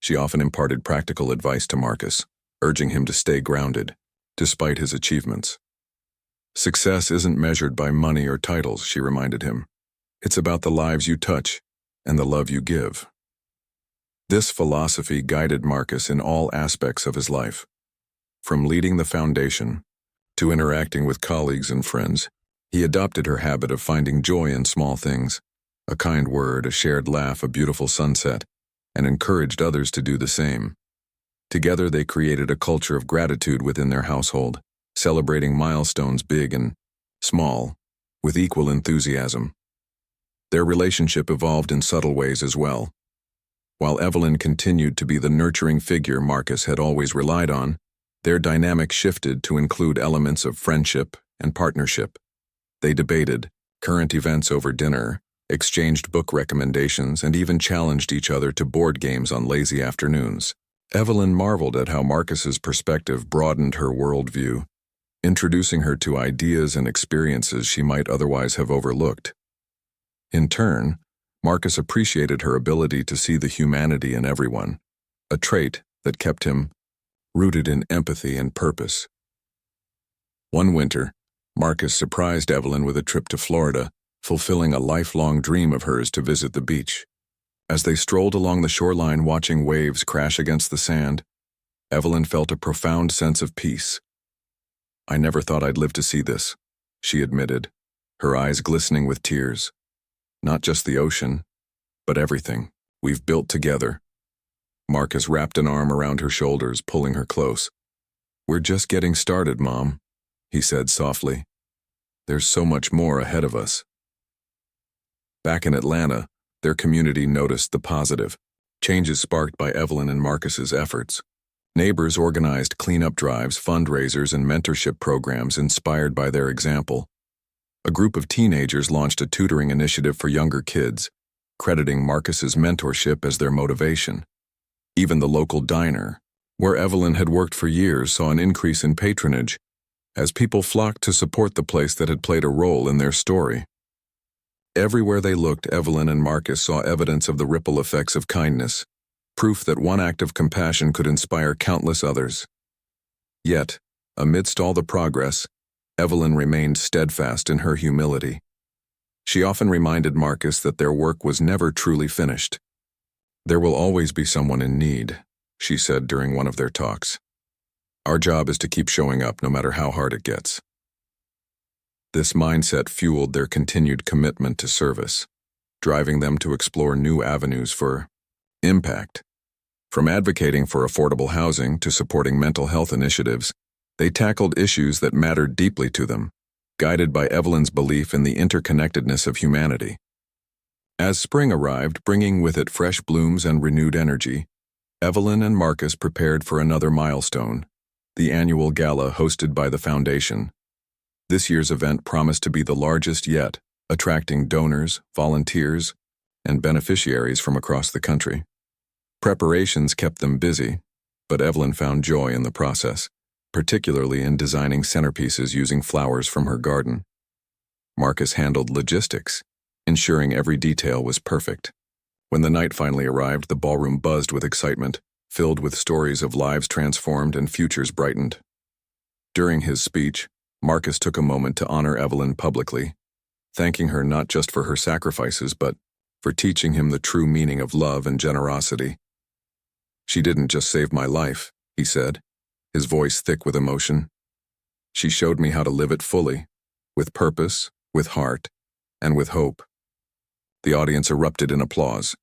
She often imparted practical advice to Marcus, urging him to stay grounded, despite his achievements. "Success isn't measured by money or titles," she reminded him. "It's about the lives you touch and the love you give." This philosophy guided Marcus in all aspects of his life. From leading the foundation to interacting with colleagues and friends, he adopted her habit of finding joy in small things: a kind word, a shared laugh, a beautiful sunset, and encouraged others to do the same. Together they created a culture of gratitude within their household, celebrating milestones big and small with equal enthusiasm. Their relationship evolved in subtle ways as well. While Evelyn continued to be the nurturing figure Marcus had always relied on, their dynamic shifted to include elements of friendship and partnership. They debated current events over dinner, exchanged book recommendations, and even challenged each other to board games on lazy afternoons. Evelyn marveled at how Marcus's perspective broadened her worldview, introducing her to ideas and experiences she might otherwise have overlooked. In turn, Marcus appreciated her ability to see the humanity in everyone, a trait that kept him rooted in empathy and purpose. One winter, Marcus surprised Evelyn with a trip to Florida, fulfilling a lifelong dream of hers to visit the beach. As they strolled along the shoreline watching waves crash against the sand, Evelyn felt a profound sense of peace. "I never thought I'd live to see this," she admitted, her eyes glistening with tears. "Not just the ocean, but everything we've built together." Marcus wrapped an arm around her shoulders, pulling her close. "We're just getting started, Mom," he said softly. "There's so much more ahead of us." Back in Atlanta, their community noticed the positive changes sparked by Evelyn and Marcus's efforts. Neighbors organized cleanup drives, fundraisers, and mentorship programs inspired by their example. A group of teenagers launched a tutoring initiative for younger kids, crediting Marcus's mentorship as their motivation. Even the local diner, where Evelyn had worked for years, saw an increase in patronage, as people flocked to support the place that had played a role in their story. Everywhere they looked, Evelyn and Marcus saw evidence of the ripple effects of kindness, proof that one act of compassion could inspire countless others. Yet, amidst all the progress, Evelyn remained steadfast in her humility. She often reminded Marcus that their work was never truly finished. "There will always be someone in need," she said during one of their talks. "Our job is to keep showing up no matter how hard it gets." This mindset fueled their continued commitment to service, driving them to explore new avenues for impact. From advocating for affordable housing to supporting mental health initiatives, they tackled issues that mattered deeply to them, guided by Evelyn's belief in the interconnectedness of humanity. As spring arrived, bringing with it fresh blooms and renewed energy, Evelyn and Marcus prepared for another milestone, the annual gala hosted by the foundation. This year's event promised to be the largest yet, attracting donors, volunteers, and beneficiaries from across the country. Preparations kept them busy, but Evelyn found joy in the process, particularly in designing centerpieces using flowers from her garden. Marcus handled logistics, ensuring every detail was perfect. When the night finally arrived, the ballroom buzzed with excitement, filled with stories of lives transformed and futures brightened. During his speech, Marcus took a moment to honor Evelyn publicly, thanking her not just for her sacrifices but for teaching him the true meaning of love and generosity. "She didn't just save my life," he said, his voice thick with emotion. "She showed me how to live it fully, with purpose, with heart, and with hope." The audience erupted in applause,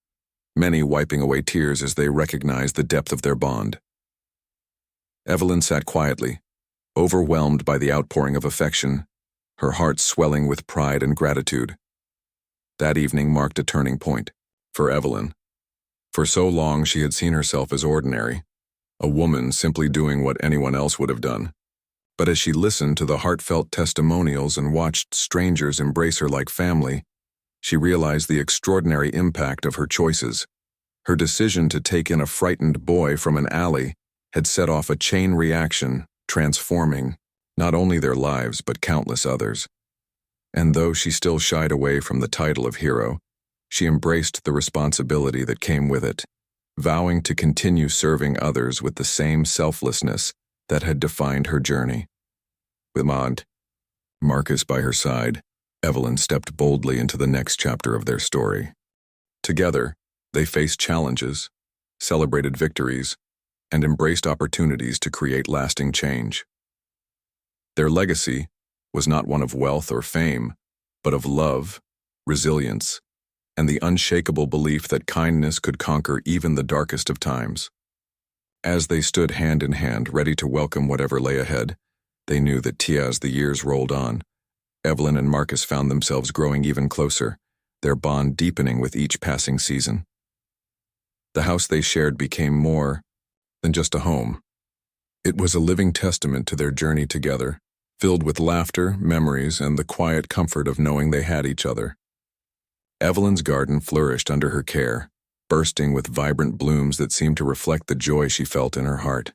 many wiping away tears as they recognized the depth of their bond. Evelyn sat quietly, overwhelmed by the outpouring of affection, her heart swelling with pride and gratitude. That evening marked a turning point for Evelyn. For so long she had seen herself as ordinary, a woman simply doing what anyone else would have done. But as she listened to the heartfelt testimonials and watched strangers embrace her like family, she realized the extraordinary impact of her choices. Her decision to take in a frightened boy from an alley had set off a chain reaction, transforming not only their lives but countless others. And though she still shied away from the title of hero, she embraced the responsibility that came with it, vowing to continue serving others with the same selflessness that had defined her journey. With Marcus by her side, Evelyn stepped boldly into the next chapter of their story. Together, they faced challenges, celebrated victories, and embraced opportunities to create lasting change. Their legacy was not one of wealth or fame, but of love, resilience, and the unshakable belief that kindness could conquer even the darkest of times. As they stood hand in hand, ready to welcome whatever lay ahead, they knew that as the years rolled on, Evelyn and Marcus found themselves growing even closer, their bond deepening with each passing season. The house they shared became more than just a home. It was a living testament to their journey together, filled with laughter, memories, and the quiet comfort of knowing they had each other. Evelyn's garden flourished under her care, bursting with vibrant blooms that seemed to reflect the joy she felt in her heart.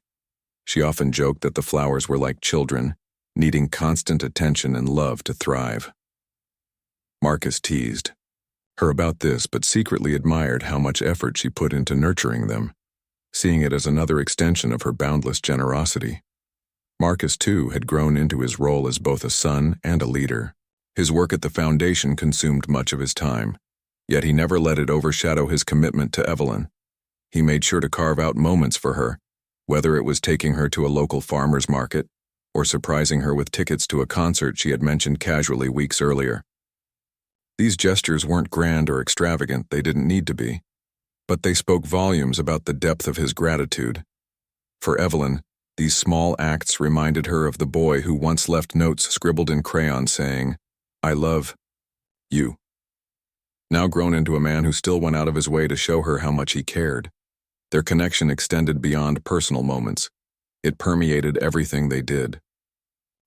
She often joked that the flowers were like children, needing constant attention and love to thrive. Marcus teased her about this, but secretly admired how much effort she put into nurturing them, seeing it as another extension of her boundless generosity. Marcus, too, had grown into his role as both a son and a leader. His work at the foundation consumed much of his time, yet he never let it overshadow his commitment to Evelyn. He made sure to carve out moments for her, whether it was taking her to a local farmer's market or surprising her with tickets to a concert she had mentioned casually weeks earlier. These gestures weren't grand or extravagant, they didn't need to be, but they spoke volumes about the depth of his gratitude. For Evelyn, these small acts reminded her of the boy who once left notes scribbled in crayon saying, "I love you," now grown into a man who still went out of his way to show her how much he cared. Their connection extended beyond personal moments. It permeated everything they did.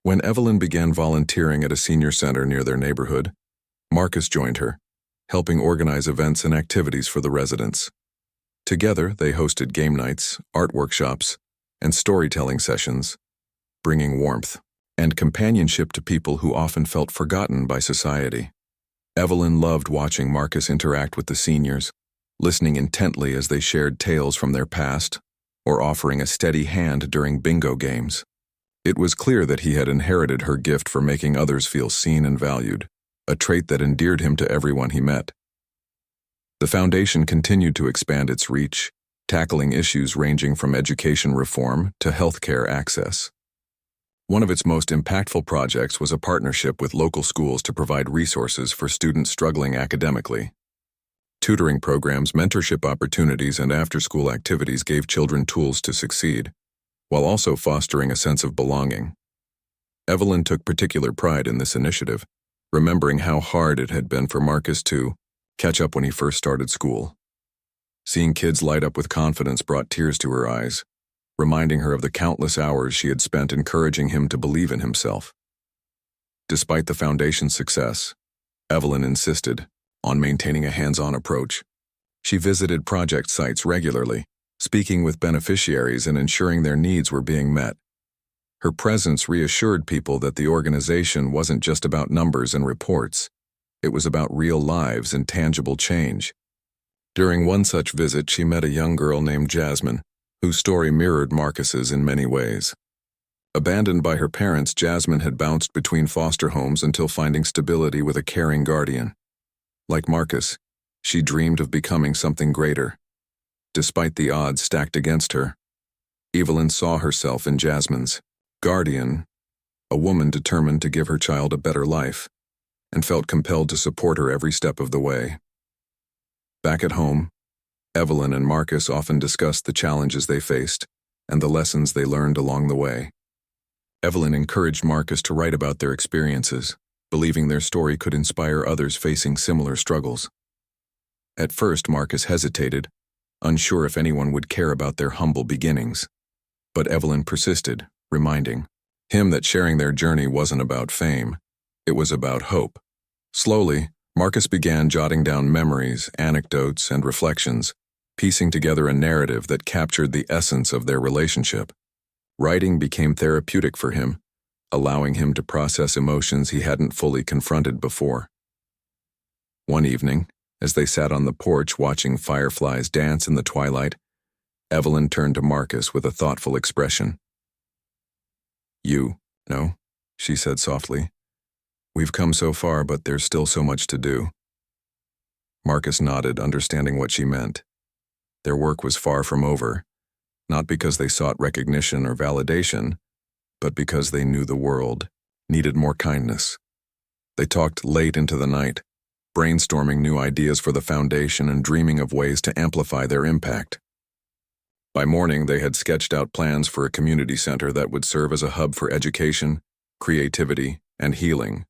When Evelyn began volunteering at a senior center near their neighborhood, Marcus joined her, helping organize events and activities for the residents. Together, they hosted game nights, art workshops, and storytelling sessions, bringing warmth and companionship to people who often felt forgotten by society. Evelyn loved watching Marcus interact with the seniors, listening intently as they shared tales from their past or offering a steady hand during bingo games. It was clear that he had inherited her gift for making others feel seen and valued, a trait that endeared him to everyone he met. The foundation continued to expand its reach, tackling issues ranging from education reform to healthcare access. One of its most impactful projects was a partnership with local schools to provide resources for students struggling academically. Tutoring programs, mentorship opportunities, and after-school activities gave children tools to succeed, while also fostering a sense of belonging. Evelyn took particular pride in this initiative, remembering how hard it had been for Marcus to catch up when he first started school. Seeing kids light up with confidence brought tears to her eyes, reminding her of the countless hours she had spent encouraging him to believe in himself. Despite the foundation's success, Evelyn insisted on maintaining a hands-on approach. She visited project sites regularly, speaking with beneficiaries and ensuring their needs were being met. Her presence reassured people that the organization wasn't just about numbers and reports. It was about real lives and tangible change. During one such visit, she met a young girl named Jasmine, whose story mirrored Marcus's in many ways. Abandoned by her parents, Jasmine had bounced between foster homes until finding stability with a caring guardian. Like Marcus, she dreamed of becoming something greater. Despite the odds stacked against her, Evelyn saw herself in Jasmine's guardian, a woman determined to give her child a better life, and felt compelled to support her every step of the way. Back at home, Evelyn and Marcus often discussed the challenges they faced and the lessons they learned along the way. Evelyn encouraged Marcus to write about their experiences, believing their story could inspire others facing similar struggles. At first, Marcus hesitated, unsure if anyone would care about their humble beginnings. But Evelyn persisted, reminding him that sharing their journey wasn't about fame, it was about hope. Slowly, Marcus began jotting down memories, anecdotes, and reflections, piecing together a narrative that captured the essence of their relationship. Writing became therapeutic for him, allowing him to process emotions he hadn't fully confronted before. One evening, as they sat on the porch watching fireflies dance in the twilight, Evelyn turned to Marcus with a thoughtful expression. "You know," she said softly. "We've come so far, but there's still so much to do." Marcus nodded, understanding what she meant. Their work was far from over, not because they sought recognition or validation, but because they knew the world needed more kindness. They talked late into the night, brainstorming new ideas for the foundation and dreaming of ways to amplify their impact. By morning, they had sketched out plans for a community center that would serve as a hub for education, creativity, and healing,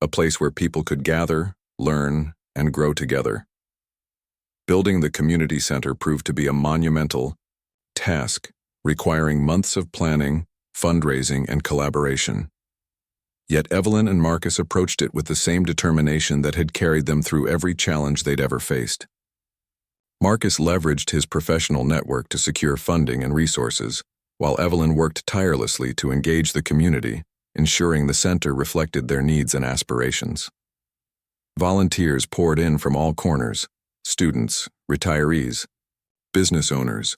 a place where people could gather, learn, and grow together. Building the community center proved to be a monumental task, requiring months of planning, fundraising, and collaboration. Yet Evelyn and Marcus approached it with the same determination that had carried them through every challenge they'd ever faced. Marcus leveraged his professional network to secure funding and resources, while Evelyn worked tirelessly to engage the community, ensuring the center reflected their needs and aspirations. Volunteers poured in from all corners: students, retirees, business owners,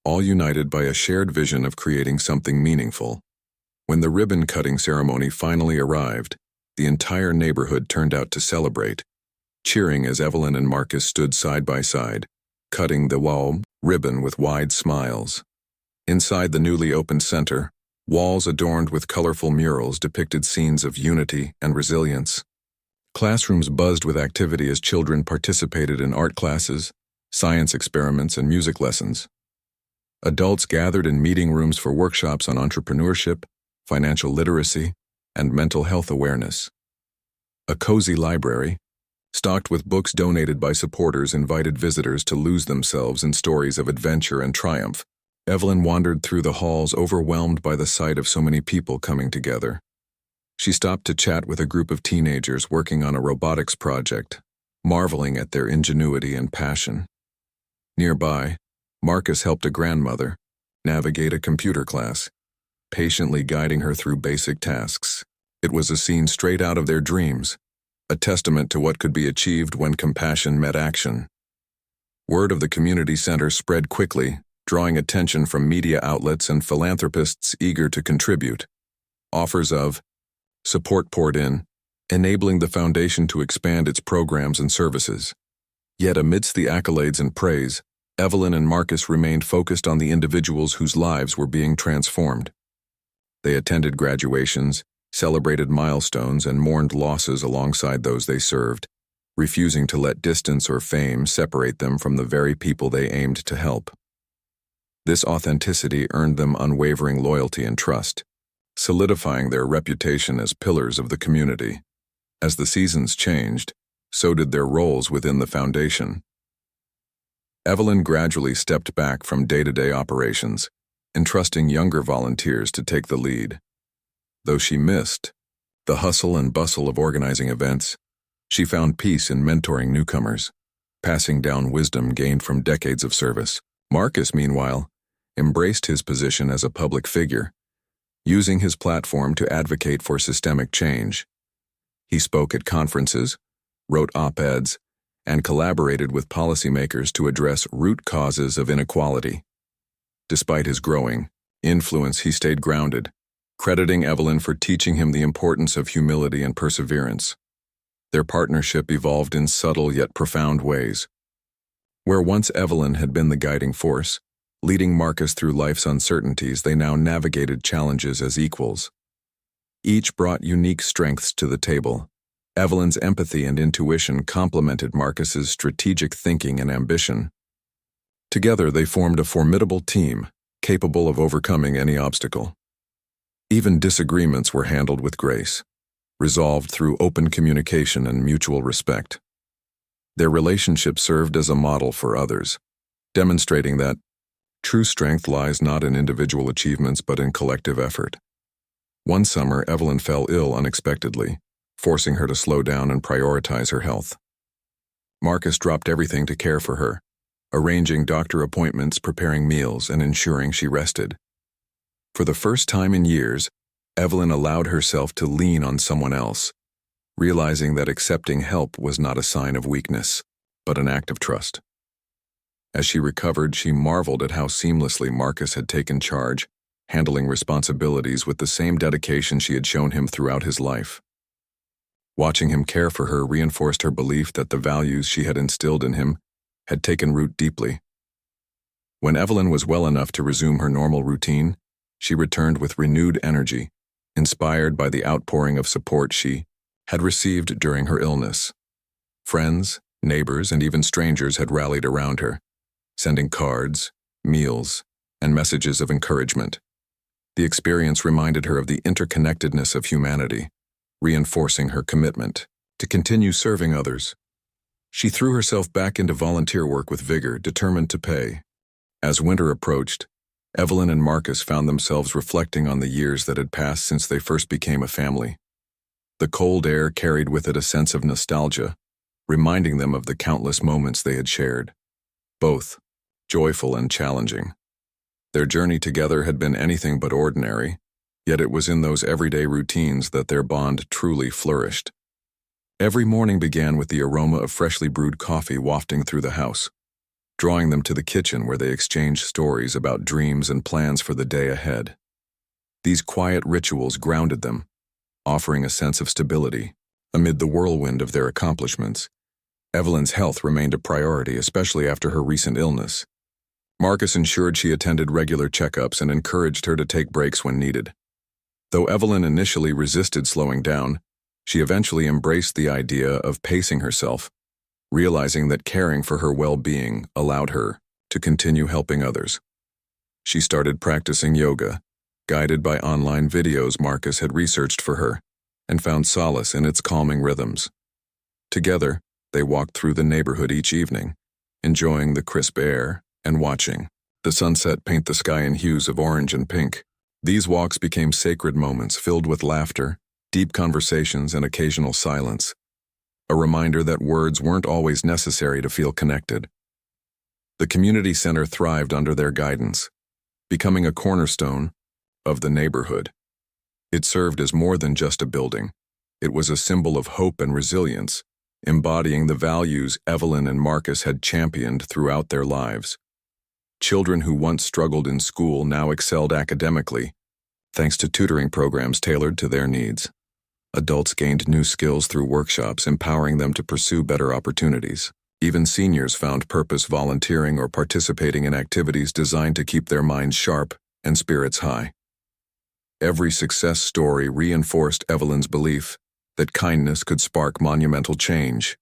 all united by a shared vision of creating something meaningful. When the ribbon-cutting ceremony finally arrived, the entire neighborhood turned out to celebrate, cheering as Evelyn and Marcus stood side by side, cutting the ribbon with wide smiles. Inside the newly opened center, walls adorned with colorful murals depicted scenes of unity and resilience. Classrooms buzzed with activity as children participated in art classes, science experiments, and music lessons. Adults gathered in meeting rooms for workshops on entrepreneurship, financial literacy, and mental health awareness. A cozy library, stocked with books donated by supporters, invited visitors to lose themselves in stories of adventure and triumph. Evelyn wandered through the halls, overwhelmed by the sight of so many people coming together. She stopped to chat with a group of teenagers working on a robotics project, marveling at their ingenuity and passion. Nearby, Marcus helped a grandmother navigate a computer class, patiently guiding her through basic tasks. It was a scene straight out of their dreams, a testament to what could be achieved when compassion met action. Word of the community center spread quickly, drawing attention from media outlets and philanthropists eager to contribute. Offers of support poured in, enabling the foundation to expand its programs and services. Yet amidst the accolades and praise, Evelyn and Marcus remained focused on the individuals whose lives were being transformed. They attended graduations, celebrated milestones, and mourned losses alongside those they served, refusing to let distance or fame separate them from the very people they aimed to help. This authenticity earned them unwavering loyalty and trust, solidifying their reputation as pillars of the community. As the seasons changed, so did their roles within the foundation. Evelyn gradually stepped back from day-to-day operations, entrusting younger volunteers to take the lead. Though she missed the hustle and bustle of organizing events, she found peace in mentoring newcomers, passing down wisdom gained from decades of service. Marcus, meanwhile, embraced his position as a public figure, using his platform to advocate for systemic change. He spoke at conferences, wrote op-eds, and collaborated with policymakers to address root causes of inequality. Despite his growing influence, he stayed grounded, crediting Evelyn for teaching him the importance of humility and perseverance. Their partnership evolved in subtle yet profound ways. Where once Evelyn had been the guiding force, leading Marcus through life's uncertainties, they now navigated challenges as equals. Each brought unique strengths to the table. Evelyn's empathy and intuition complemented Marcus's strategic thinking and ambition. Together, they formed a formidable team, capable of overcoming any obstacle. Even disagreements were handled with grace, resolved through open communication and mutual respect. Their relationship served as a model for others, demonstrating that true strength lies not in individual achievements but in collective effort. One summer, Evelyn fell ill unexpectedly, forcing her to slow down and prioritize her health. Marcus dropped everything to care for her, arranging doctor appointments, preparing meals, and ensuring she rested. For the first time in years, Evelyn allowed herself to lean on someone else, realizing that accepting help was not a sign of weakness, but an act of trust. As she recovered, she marveled at how seamlessly Marcus had taken charge, handling responsibilities with the same dedication she had shown him throughout his life. Watching him care for her reinforced her belief that the values she had instilled in him had taken root deeply. When Evelyn was well enough to resume her normal routine, she returned with renewed energy, inspired by the outpouring of support she had received during her illness. Friends, neighbors, and even strangers had rallied around her, sending cards, meals, and messages of encouragement. The experience reminded her of the interconnectedness of humanity, reinforcing her commitment to continue serving others. She threw herself back into volunteer work with vigor, determined to pay. As winter approached, Evelyn and Marcus found themselves reflecting on the years that had passed since they first became a family. The cold air carried with it a sense of nostalgia, reminding them of the countless moments they had shared, both joyful and challenging. Their journey together had been anything but ordinary, yet it was in those everyday routines that their bond truly flourished. Every morning began with the aroma of freshly brewed coffee wafting through the house, drawing them to the kitchen where they exchanged stories about dreams and plans for the day ahead. These quiet rituals grounded them, offering a sense of stability amid the whirlwind of their accomplishments. Evelyn's health remained a priority, especially after her recent illness. Marcus ensured she attended regular checkups and encouraged her to take breaks when needed. Though Evelyn initially resisted slowing down, she eventually embraced the idea of pacing herself, realizing that caring for her well-being allowed her to continue helping others. She started practicing yoga, guided by online videos Marcus had researched for her, and found solace in its calming rhythms. Together, they walked through the neighborhood each evening, enjoying the crisp air and watching the sunset paint the sky in hues of orange and pink. These walks became sacred moments filled with laughter, deep conversations, and occasional silence, a reminder that words weren't always necessary to feel connected. The community center thrived under their guidance, becoming a cornerstone of the neighborhood. It served as more than just a building. It was a symbol of hope and resilience, embodying the values Evelyn and Marcus had championed throughout their lives. Children who once struggled in school now excelled academically, thanks to tutoring programs tailored to their needs. Adults gained new skills through workshops, empowering them to pursue better opportunities. Even seniors found purpose volunteering or participating in activities designed to keep their minds sharp and spirits high. Every success story reinforced Evelyn's belief that kindness could spark monumental change,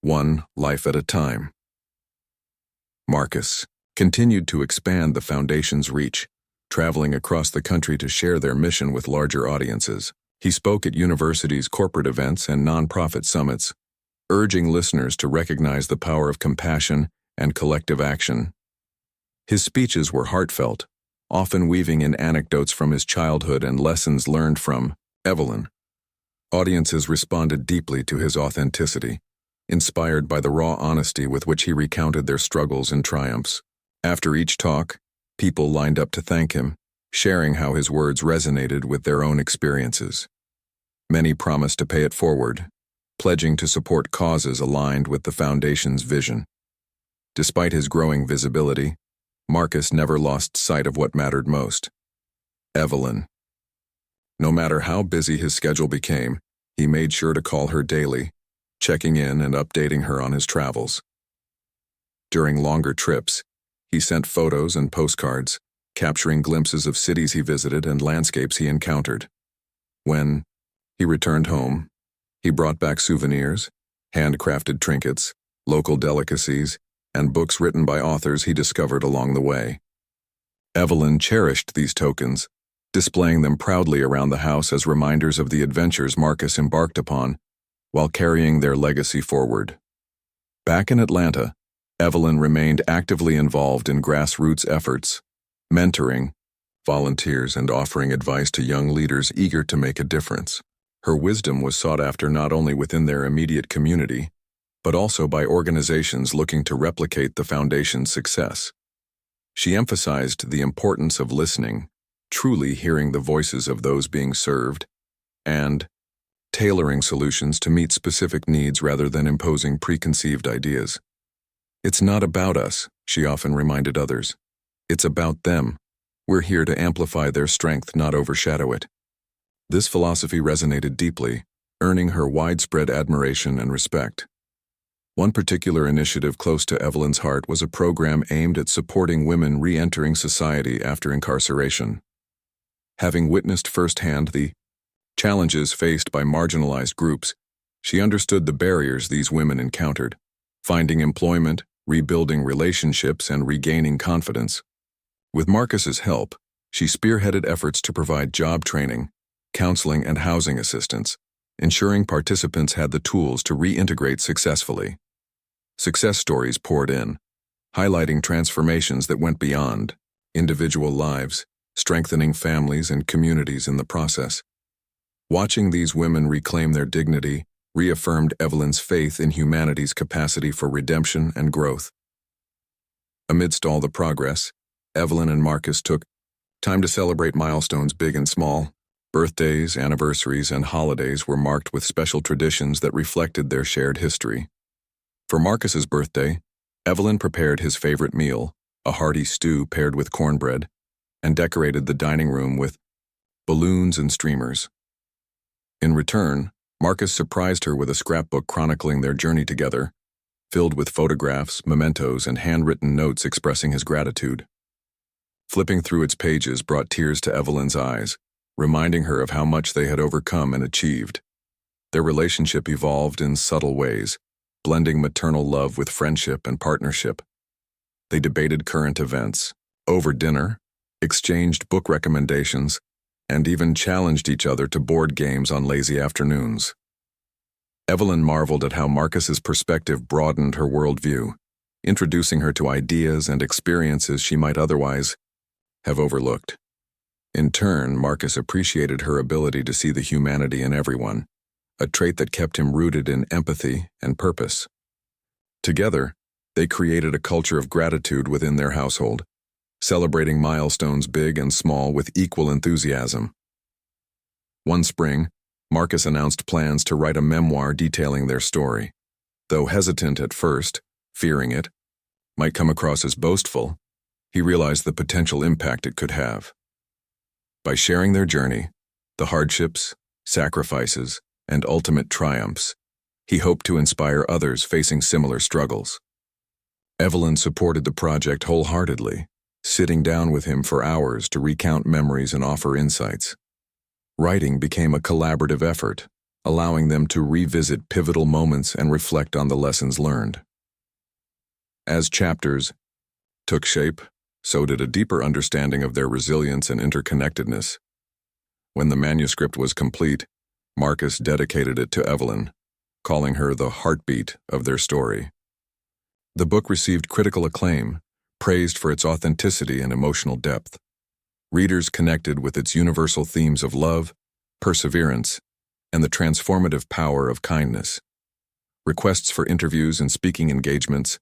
one life at a time. Marcus continued to expand the foundation's reach, traveling across the country to share their mission with larger audiences. He spoke at universities, corporate events, and nonprofit summits, urging listeners to recognize the power of compassion and collective action. His speeches were heartfelt, often weaving in anecdotes from his childhood and lessons learned from Evelyn. Audiences responded deeply to his authenticity, inspired by the raw honesty with which he recounted their struggles and triumphs. After each talk, people lined up to thank him, sharing how his words resonated with their own experiences. Many promised to pay it forward, pledging to support causes aligned with the Foundation's vision. Despite his growing visibility, Marcus never lost sight of what mattered most: Evelyn. No matter how busy his schedule became, he made sure to call her daily, checking in and updating her on his travels. During longer trips, he sent photos and postcards, capturing glimpses of cities he visited and landscapes he encountered. When he returned home, he brought back souvenirs, handcrafted trinkets, local delicacies, and books written by authors he discovered along the way. Evelyn cherished these tokens, displaying them proudly around the house as reminders of the adventures Marcus embarked upon, while carrying their legacy forward. Back in Atlanta, Evelyn remained actively involved in grassroots efforts, mentoring volunteers and offering advice to young leaders eager to make a difference. Her wisdom was sought after not only within their immediate community, but also by organizations looking to replicate the Foundation's success. She emphasized the importance of listening, truly hearing the voices of those being served, and tailoring solutions to meet specific needs rather than imposing preconceived ideas. "It's not about us," she often reminded others. "It's about them. We're here to amplify their strength, not overshadow it." This philosophy resonated deeply, earning her widespread admiration and respect. One particular initiative close to Evelyn's heart was a program aimed at supporting women re-entering society after incarceration. Having witnessed firsthand the challenges faced by marginalized groups, she understood the barriers these women encountered, finding employment, rebuilding relationships, and regaining confidence. With Marcus's help, she spearheaded efforts to provide job training, counseling, and housing assistance, ensuring participants had the tools to reintegrate successfully. Success stories poured in, highlighting transformations that went beyond individual lives, strengthening families and communities in the process. Watching these women reclaim their dignity reaffirmed Evelyn's faith in humanity's capacity for redemption and growth. Amidst all the progress, Evelyn and Marcus took time to celebrate milestones big and small. Birthdays, anniversaries, and holidays were marked with special traditions that reflected their shared history. For Marcus's birthday, Evelyn prepared his favorite meal, a hearty stew paired with cornbread, and decorated the dining room with balloons and streamers. In return, Marcus surprised her with a scrapbook chronicling their journey together, filled with photographs, mementos, and handwritten notes expressing his gratitude. Flipping through its pages brought tears to Evelyn's eyes, reminding her of how much they had overcome and achieved. Their relationship evolved in subtle ways, blending maternal love with friendship and partnership. They debated current events, over dinner, exchanged book recommendations, and even challenged each other to board games on lazy afternoons. Evelyn marveled at how Marcus's perspective broadened her worldview, introducing her to ideas and experiences she might otherwise have overlooked. In turn, Marcus appreciated her ability to see the humanity in everyone, a trait that kept him rooted in empathy and purpose. Together, they created a culture of gratitude within their household, celebrating milestones big and small with equal enthusiasm. One spring, Marcus announced plans to write a memoir detailing their story. Though hesitant at first, fearing it might come across as boastful, he realized the potential impact it could have. By sharing their journey, the hardships, sacrifices, and ultimate triumphs, he hoped to inspire others facing similar struggles. Evelyn supported the project wholeheartedly, sitting down with him for hours to recount memories and offer insights. Writing became a collaborative effort, allowing them to revisit pivotal moments and reflect on the lessons learned. As chapters took shape, so did a deeper understanding of their resilience and interconnectedness. When the manuscript was complete, Marcus dedicated it to Evelyn, calling her the heartbeat of their story. The book received critical acclaim, praised for its authenticity and emotional depth. Readers connected with its universal themes of love, perseverance, and the transformative power of kindness. Requests for interviews and speaking engagements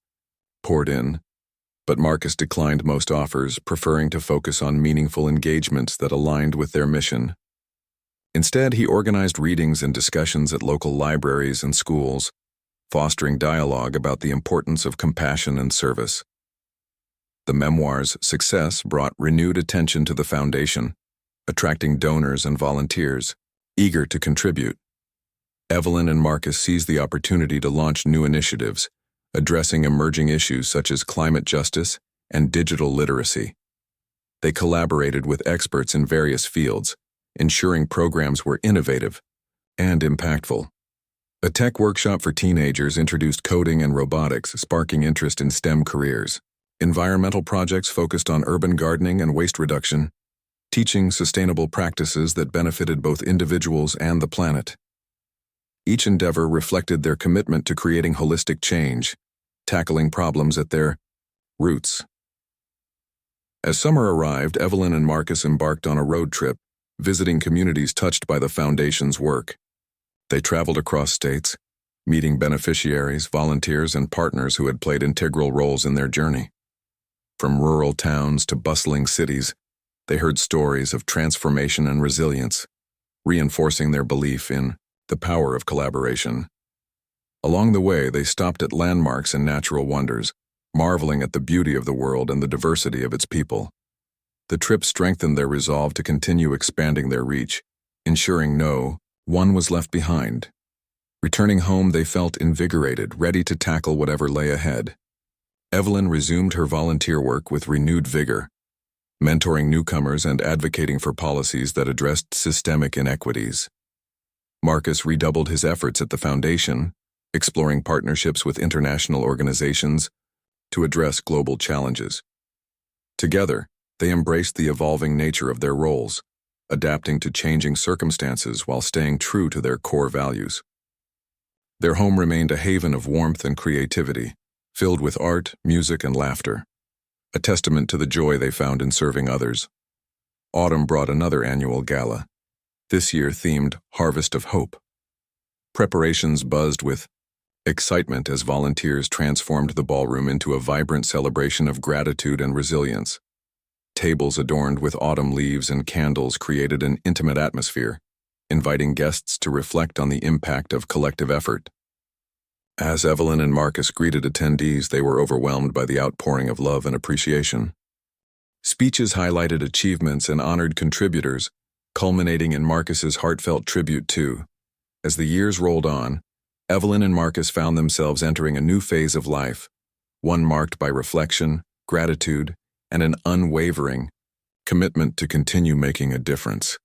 poured in, But Marcus declined most offers, preferring to focus on meaningful engagements that aligned with their mission. Instead, he organized readings and discussions at local libraries and schools, fostering dialogue about the importance of compassion and service. The memoir's success brought renewed attention to the foundation, attracting donors and volunteers, eager to contribute. Evelyn and Marcus seized the opportunity to launch new initiatives, addressing emerging issues such as climate justice and digital literacy. They collaborated with experts in various fields, ensuring programs were innovative and impactful. A tech workshop for teenagers introduced coding and robotics, sparking interest in STEM careers. Environmental projects focused on urban gardening and waste reduction, teaching sustainable practices that benefited both individuals and the planet. Each endeavor reflected their commitment to creating holistic change, tackling problems at their roots. As summer arrived, Evelyn and Marcus embarked on a road trip, visiting communities touched by the Foundation's work. They traveled across states, meeting beneficiaries, volunteers, and partners who had played integral roles in their journey. From rural towns to bustling cities, they heard stories of transformation and resilience, reinforcing their belief in the power of collaboration. Along the way, they stopped at landmarks and natural wonders, marveling at the beauty of the world and the diversity of its people. The trip strengthened their resolve to continue expanding their reach, ensuring no one was left behind. Returning home, they felt invigorated, ready to tackle whatever lay ahead. Evelyn resumed her volunteer work with renewed vigor, mentoring newcomers and advocating for policies that addressed systemic inequities. Marcus redoubled his efforts at the Foundation, exploring partnerships with international organizations to address global challenges. Together, they embraced the evolving nature of their roles, adapting to changing circumstances while staying true to their core values. Their home remained a haven of warmth and creativity, filled with art, music, and laughter, a testament to the joy they found in serving others. Autumn brought another annual gala, this year themed Harvest of Hope. Preparations buzzed with excitement as volunteers transformed the ballroom into a vibrant celebration of gratitude and resilience. Tables adorned with autumn leaves and candles created an intimate atmosphere, inviting guests to reflect on the impact of collective effort. As Evelyn and Marcus greeted attendees, they were overwhelmed by the outpouring of love and appreciation. Speeches highlighted achievements and honored contributors, culminating in Marcus's heartfelt tribute to. As the years rolled on, Evelyn and Marcus found themselves entering a new phase of life, one marked by reflection, gratitude, and an unwavering commitment to continue making a difference.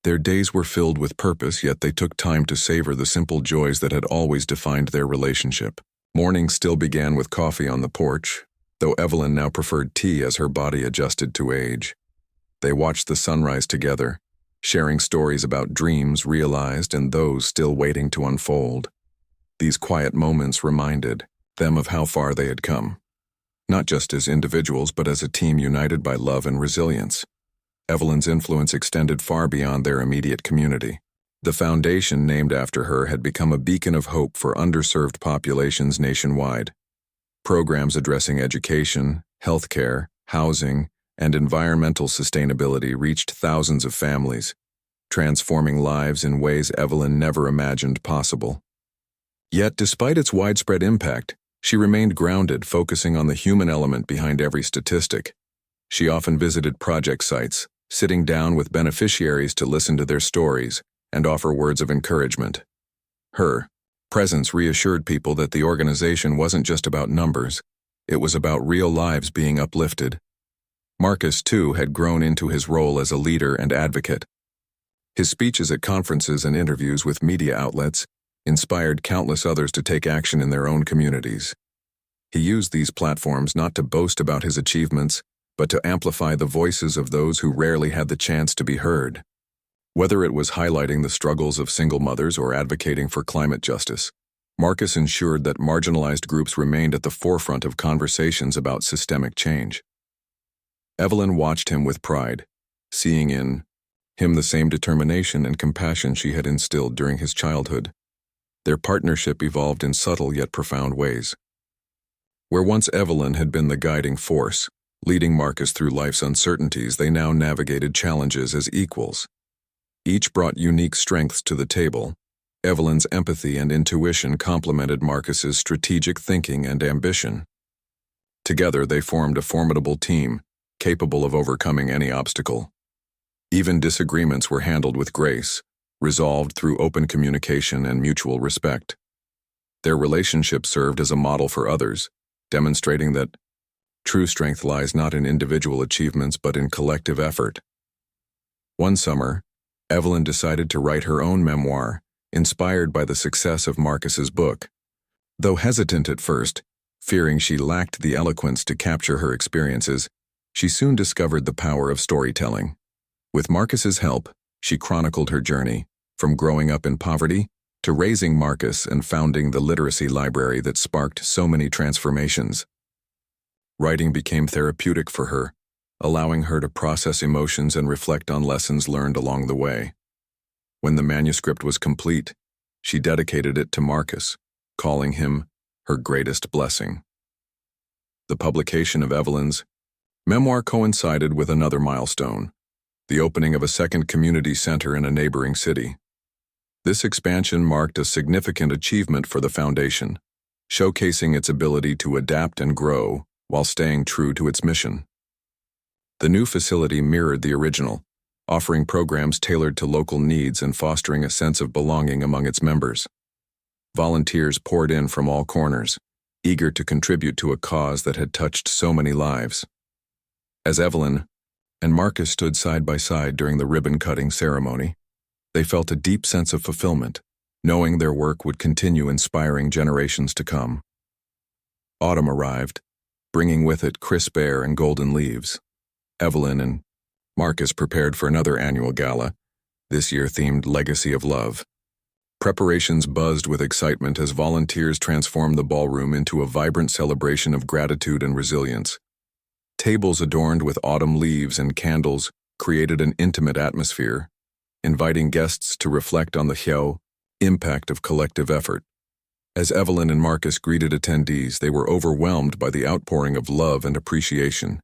Their days were filled with purpose, yet they took time to savor the simple joys that had always defined their relationship. Mornings still began with coffee on the porch, though Evelyn now preferred tea as her body adjusted to age. They watched the sunrise together, sharing stories about dreams realized and those still waiting to unfold. These quiet moments reminded them of how far they had come, not just as individuals but as a team united by love and resilience. Evelyn's influence extended far beyond their immediate community. The foundation named after her had become a beacon of hope for underserved populations nationwide. Programs addressing education, healthcare, housing, and environmental sustainability reached thousands of families, transforming lives in ways Evelyn never imagined possible. Yet, despite its widespread impact, she remained grounded, focusing on the human element behind every statistic. She often visited project sites, sitting down with beneficiaries to listen to their stories and offer words of encouragement. Her presence reassured people that the organization wasn't just about numbers, it was about real lives being uplifted. Marcus, too, had grown into his role as a leader and advocate. His speeches at conferences and interviews with media outlets inspired countless others to take action in their own communities. He used these platforms not to boast about his achievements, but to amplify the voices of those who rarely had the chance to be heard. Whether it was highlighting the struggles of single mothers or advocating for climate justice, Marcus ensured that marginalized groups remained at the forefront of conversations about systemic change. Evelyn watched him with pride, seeing in him the same determination and compassion she had instilled during his childhood. Their partnership evolved in subtle yet profound ways. Where once Evelyn had been the guiding force, leading Marcus through life's uncertainties, they now navigated challenges as equals. Each brought unique strengths to the table. Evelyn's empathy and intuition complemented Marcus's strategic thinking and ambition. Together, they formed a formidable team, capable of overcoming any obstacle. Even disagreements were handled with grace, resolved through open communication and mutual respect. Their relationship served as a model for others, demonstrating that true strength lies not in individual achievements but in collective effort. One summer, Evelyn decided to write her own memoir, inspired by the success of Marcus's book. Though hesitant at first, fearing she lacked the eloquence to capture her experiences, she soon discovered the power of storytelling. With Marcus's help, she chronicled her journey, from growing up in poverty to raising Marcus and founding the literacy library that sparked so many transformations. Writing became therapeutic for her, allowing her to process emotions and reflect on lessons learned along the way. When the manuscript was complete, she dedicated it to Marcus, calling him her greatest blessing. The publication of Evelyn's memoir coincided with another milestone, the opening of a second community center in a neighboring city. This expansion marked a significant achievement for the foundation, showcasing its ability to adapt and grow while staying true to its mission. The new facility mirrored the original, offering programs tailored to local needs and fostering a sense of belonging among its members. Volunteers poured in from all corners, eager to contribute to a cause that had touched so many lives. As Evelyn and Marcus stood side by side during the ribbon-cutting ceremony, they felt a deep sense of fulfillment, knowing their work would continue inspiring generations to come. Autumn arrived, bringing with it crisp air and golden leaves. Evelyn and Marcus prepared for another annual gala, this year themed Legacy of Love. Preparations buzzed with excitement as volunteers transformed the ballroom into a vibrant celebration of gratitude and resilience. Tables adorned with autumn leaves and candles created an intimate atmosphere, inviting guests to reflect on the impact of collective effort. As Evelyn and Marcus greeted attendees, they were overwhelmed by the outpouring of love and appreciation.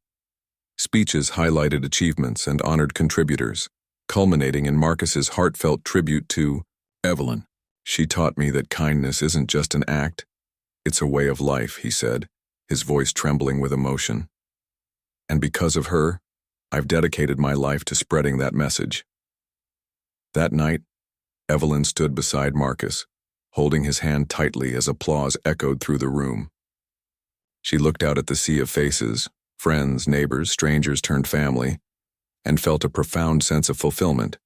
Speeches highlighted achievements and honored contributors, culminating in Marcus's heartfelt tribute to Evelyn. "She taught me that kindness isn't just an act, it's a way of life," he said, his voice trembling with emotion. "And because of her, I've dedicated my life to spreading that message." That night, Evelyn stood beside Marcus, holding his hand tightly as applause echoed through the room. She looked out at the sea of faces, friends, neighbors, strangers turned family, and felt a profound sense of fulfillment.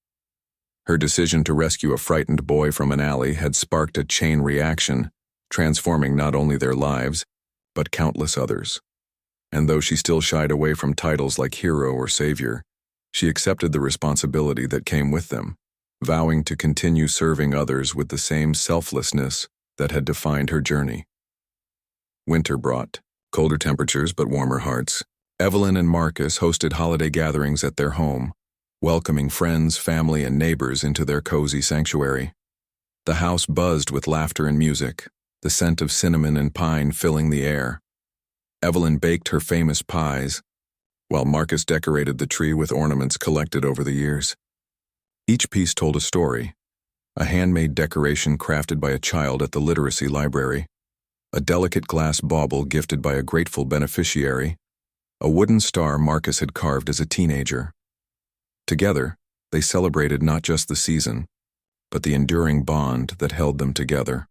Her decision to rescue a frightened boy from an alley had sparked a chain reaction, transforming not only their lives, but countless others. And though she still shied away from titles like hero or savior, she accepted the responsibility that came with them, vowing to continue serving others with the same selflessness that had defined her journey. Winter brought colder temperatures but warmer hearts. Evelyn and Marcus hosted holiday gatherings at their home, welcoming friends, family, and neighbors into their cozy sanctuary. The house buzzed with laughter and music, the scent of cinnamon and pine filling the air. Evelyn baked her famous pies, while Marcus decorated the tree with ornaments collected over the years. Each piece told a story: a handmade decoration crafted by a child at the literacy library, a delicate glass bauble gifted by a grateful beneficiary, a wooden star Marcus had carved as a teenager. Together, they celebrated not just the season, but the enduring bond that held them together.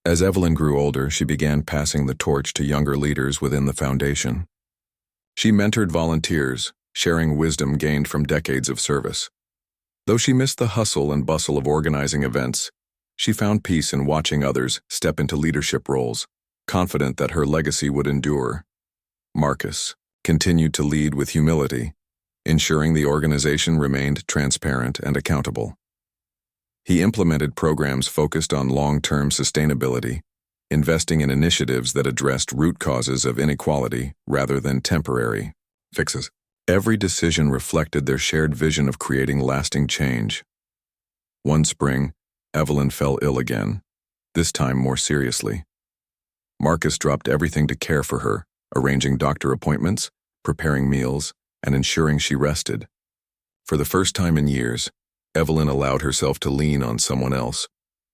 As Evelyn grew older, she began passing the torch to younger leaders within the foundation. She mentored volunteers, sharing wisdom gained from decades of service. Though she missed the hustle and bustle of organizing events, she found peace in watching others step into leadership roles, confident that her legacy would endure. Marcus continued to lead with humility, ensuring the organization remained transparent and accountable. He implemented programs focused on long-term sustainability, investing in initiatives that addressed root causes of inequality rather than temporary fixes. Every decision reflected their shared vision of creating lasting change. One spring, Evelyn fell ill again, this time more seriously. Marcus dropped everything to care for her, arranging doctor appointments, preparing meals, and ensuring she rested. For the first time in years, Evelyn allowed herself to lean on someone else,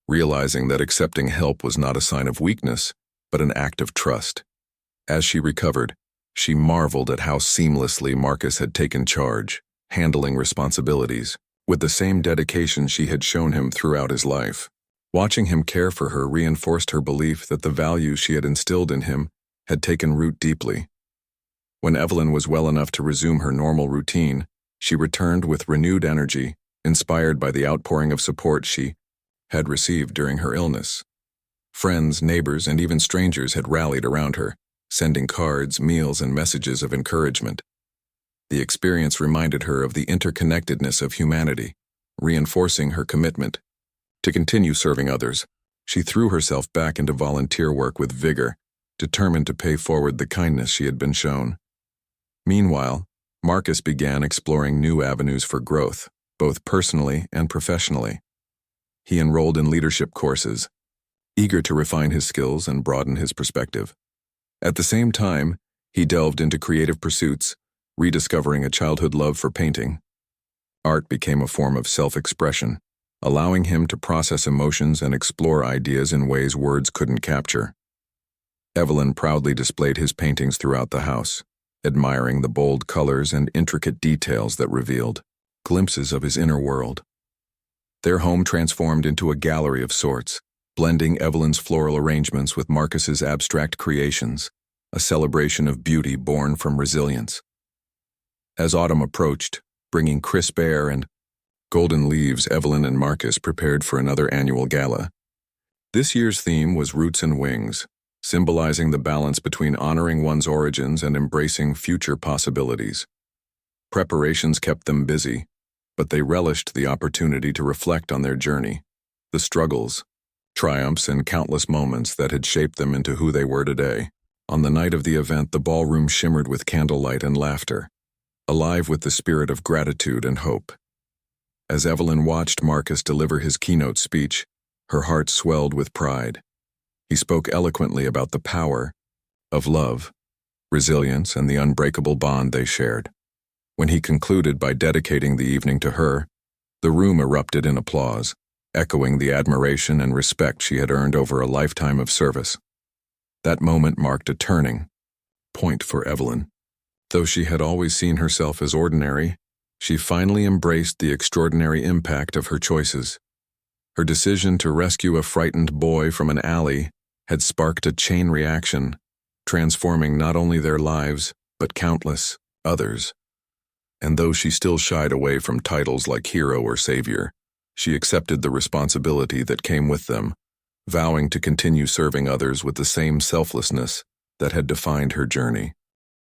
realizing that accepting help was not a sign of weakness, but an act of trust. As she recovered, she marveled at how seamlessly Marcus had taken charge, handling responsibilities, with the same dedication she had shown him throughout his life. Watching him care for her reinforced her belief that the values she had instilled in him had taken root deeply. When Evelyn was well enough to resume her normal routine, she returned with renewed energy, inspired by the outpouring of support she had received during her illness. Friends, neighbors, and even strangers had rallied around her, sending cards, meals, and messages of encouragement. The experience reminded her of the interconnectedness of humanity, reinforcing her commitment to continue serving others. She threw herself back into volunteer work with vigor, determined to pay forward the kindness she had been shown. Meanwhile, Marcus began exploring new avenues for growth, both personally and professionally. He enrolled in leadership courses, eager to refine his skills and broaden his perspective. At the same time, he delved into creative pursuits, rediscovering a childhood love for painting. Art became a form of self-expression, allowing him to process emotions and explore ideas in ways words couldn't capture. Evelyn proudly displayed his paintings throughout the house, admiring the bold colors and intricate details that revealed glimpses of his inner world. Their home transformed into a gallery of sorts, blending Evelyn's floral arrangements with Marcus's abstract creations, a celebration of beauty born from resilience. As autumn approached, bringing crisp air and golden leaves, Evelyn and Marcus prepared for another annual gala. This year's theme was Roots and Wings, symbolizing the balance between honoring one's origins and embracing future possibilities. Preparations kept them busy, but they relished the opportunity to reflect on their journey, the struggles, triumphs, and countless moments that had shaped them into who they were today. On the night of the event, the ballroom shimmered with candlelight and laughter, alive with the spirit of gratitude and hope. As Evelyn watched Marcus deliver his keynote speech, her heart swelled with pride. He spoke eloquently about the power of love, resilience, and the unbreakable bond they shared. When he concluded by dedicating the evening to her, the room erupted in applause, echoing the admiration and respect she had earned over a lifetime of service. That moment marked a turning point for Evelyn. Though she had always seen herself as ordinary, she finally embraced the extraordinary impact of her choices. Her decision to rescue a frightened boy from an alley had sparked a chain reaction, transforming not only their lives, but countless others. And though she still shied away from titles like hero or savior, she accepted the responsibility that came with them, vowing to continue serving others with the same selflessness that had defined her journey.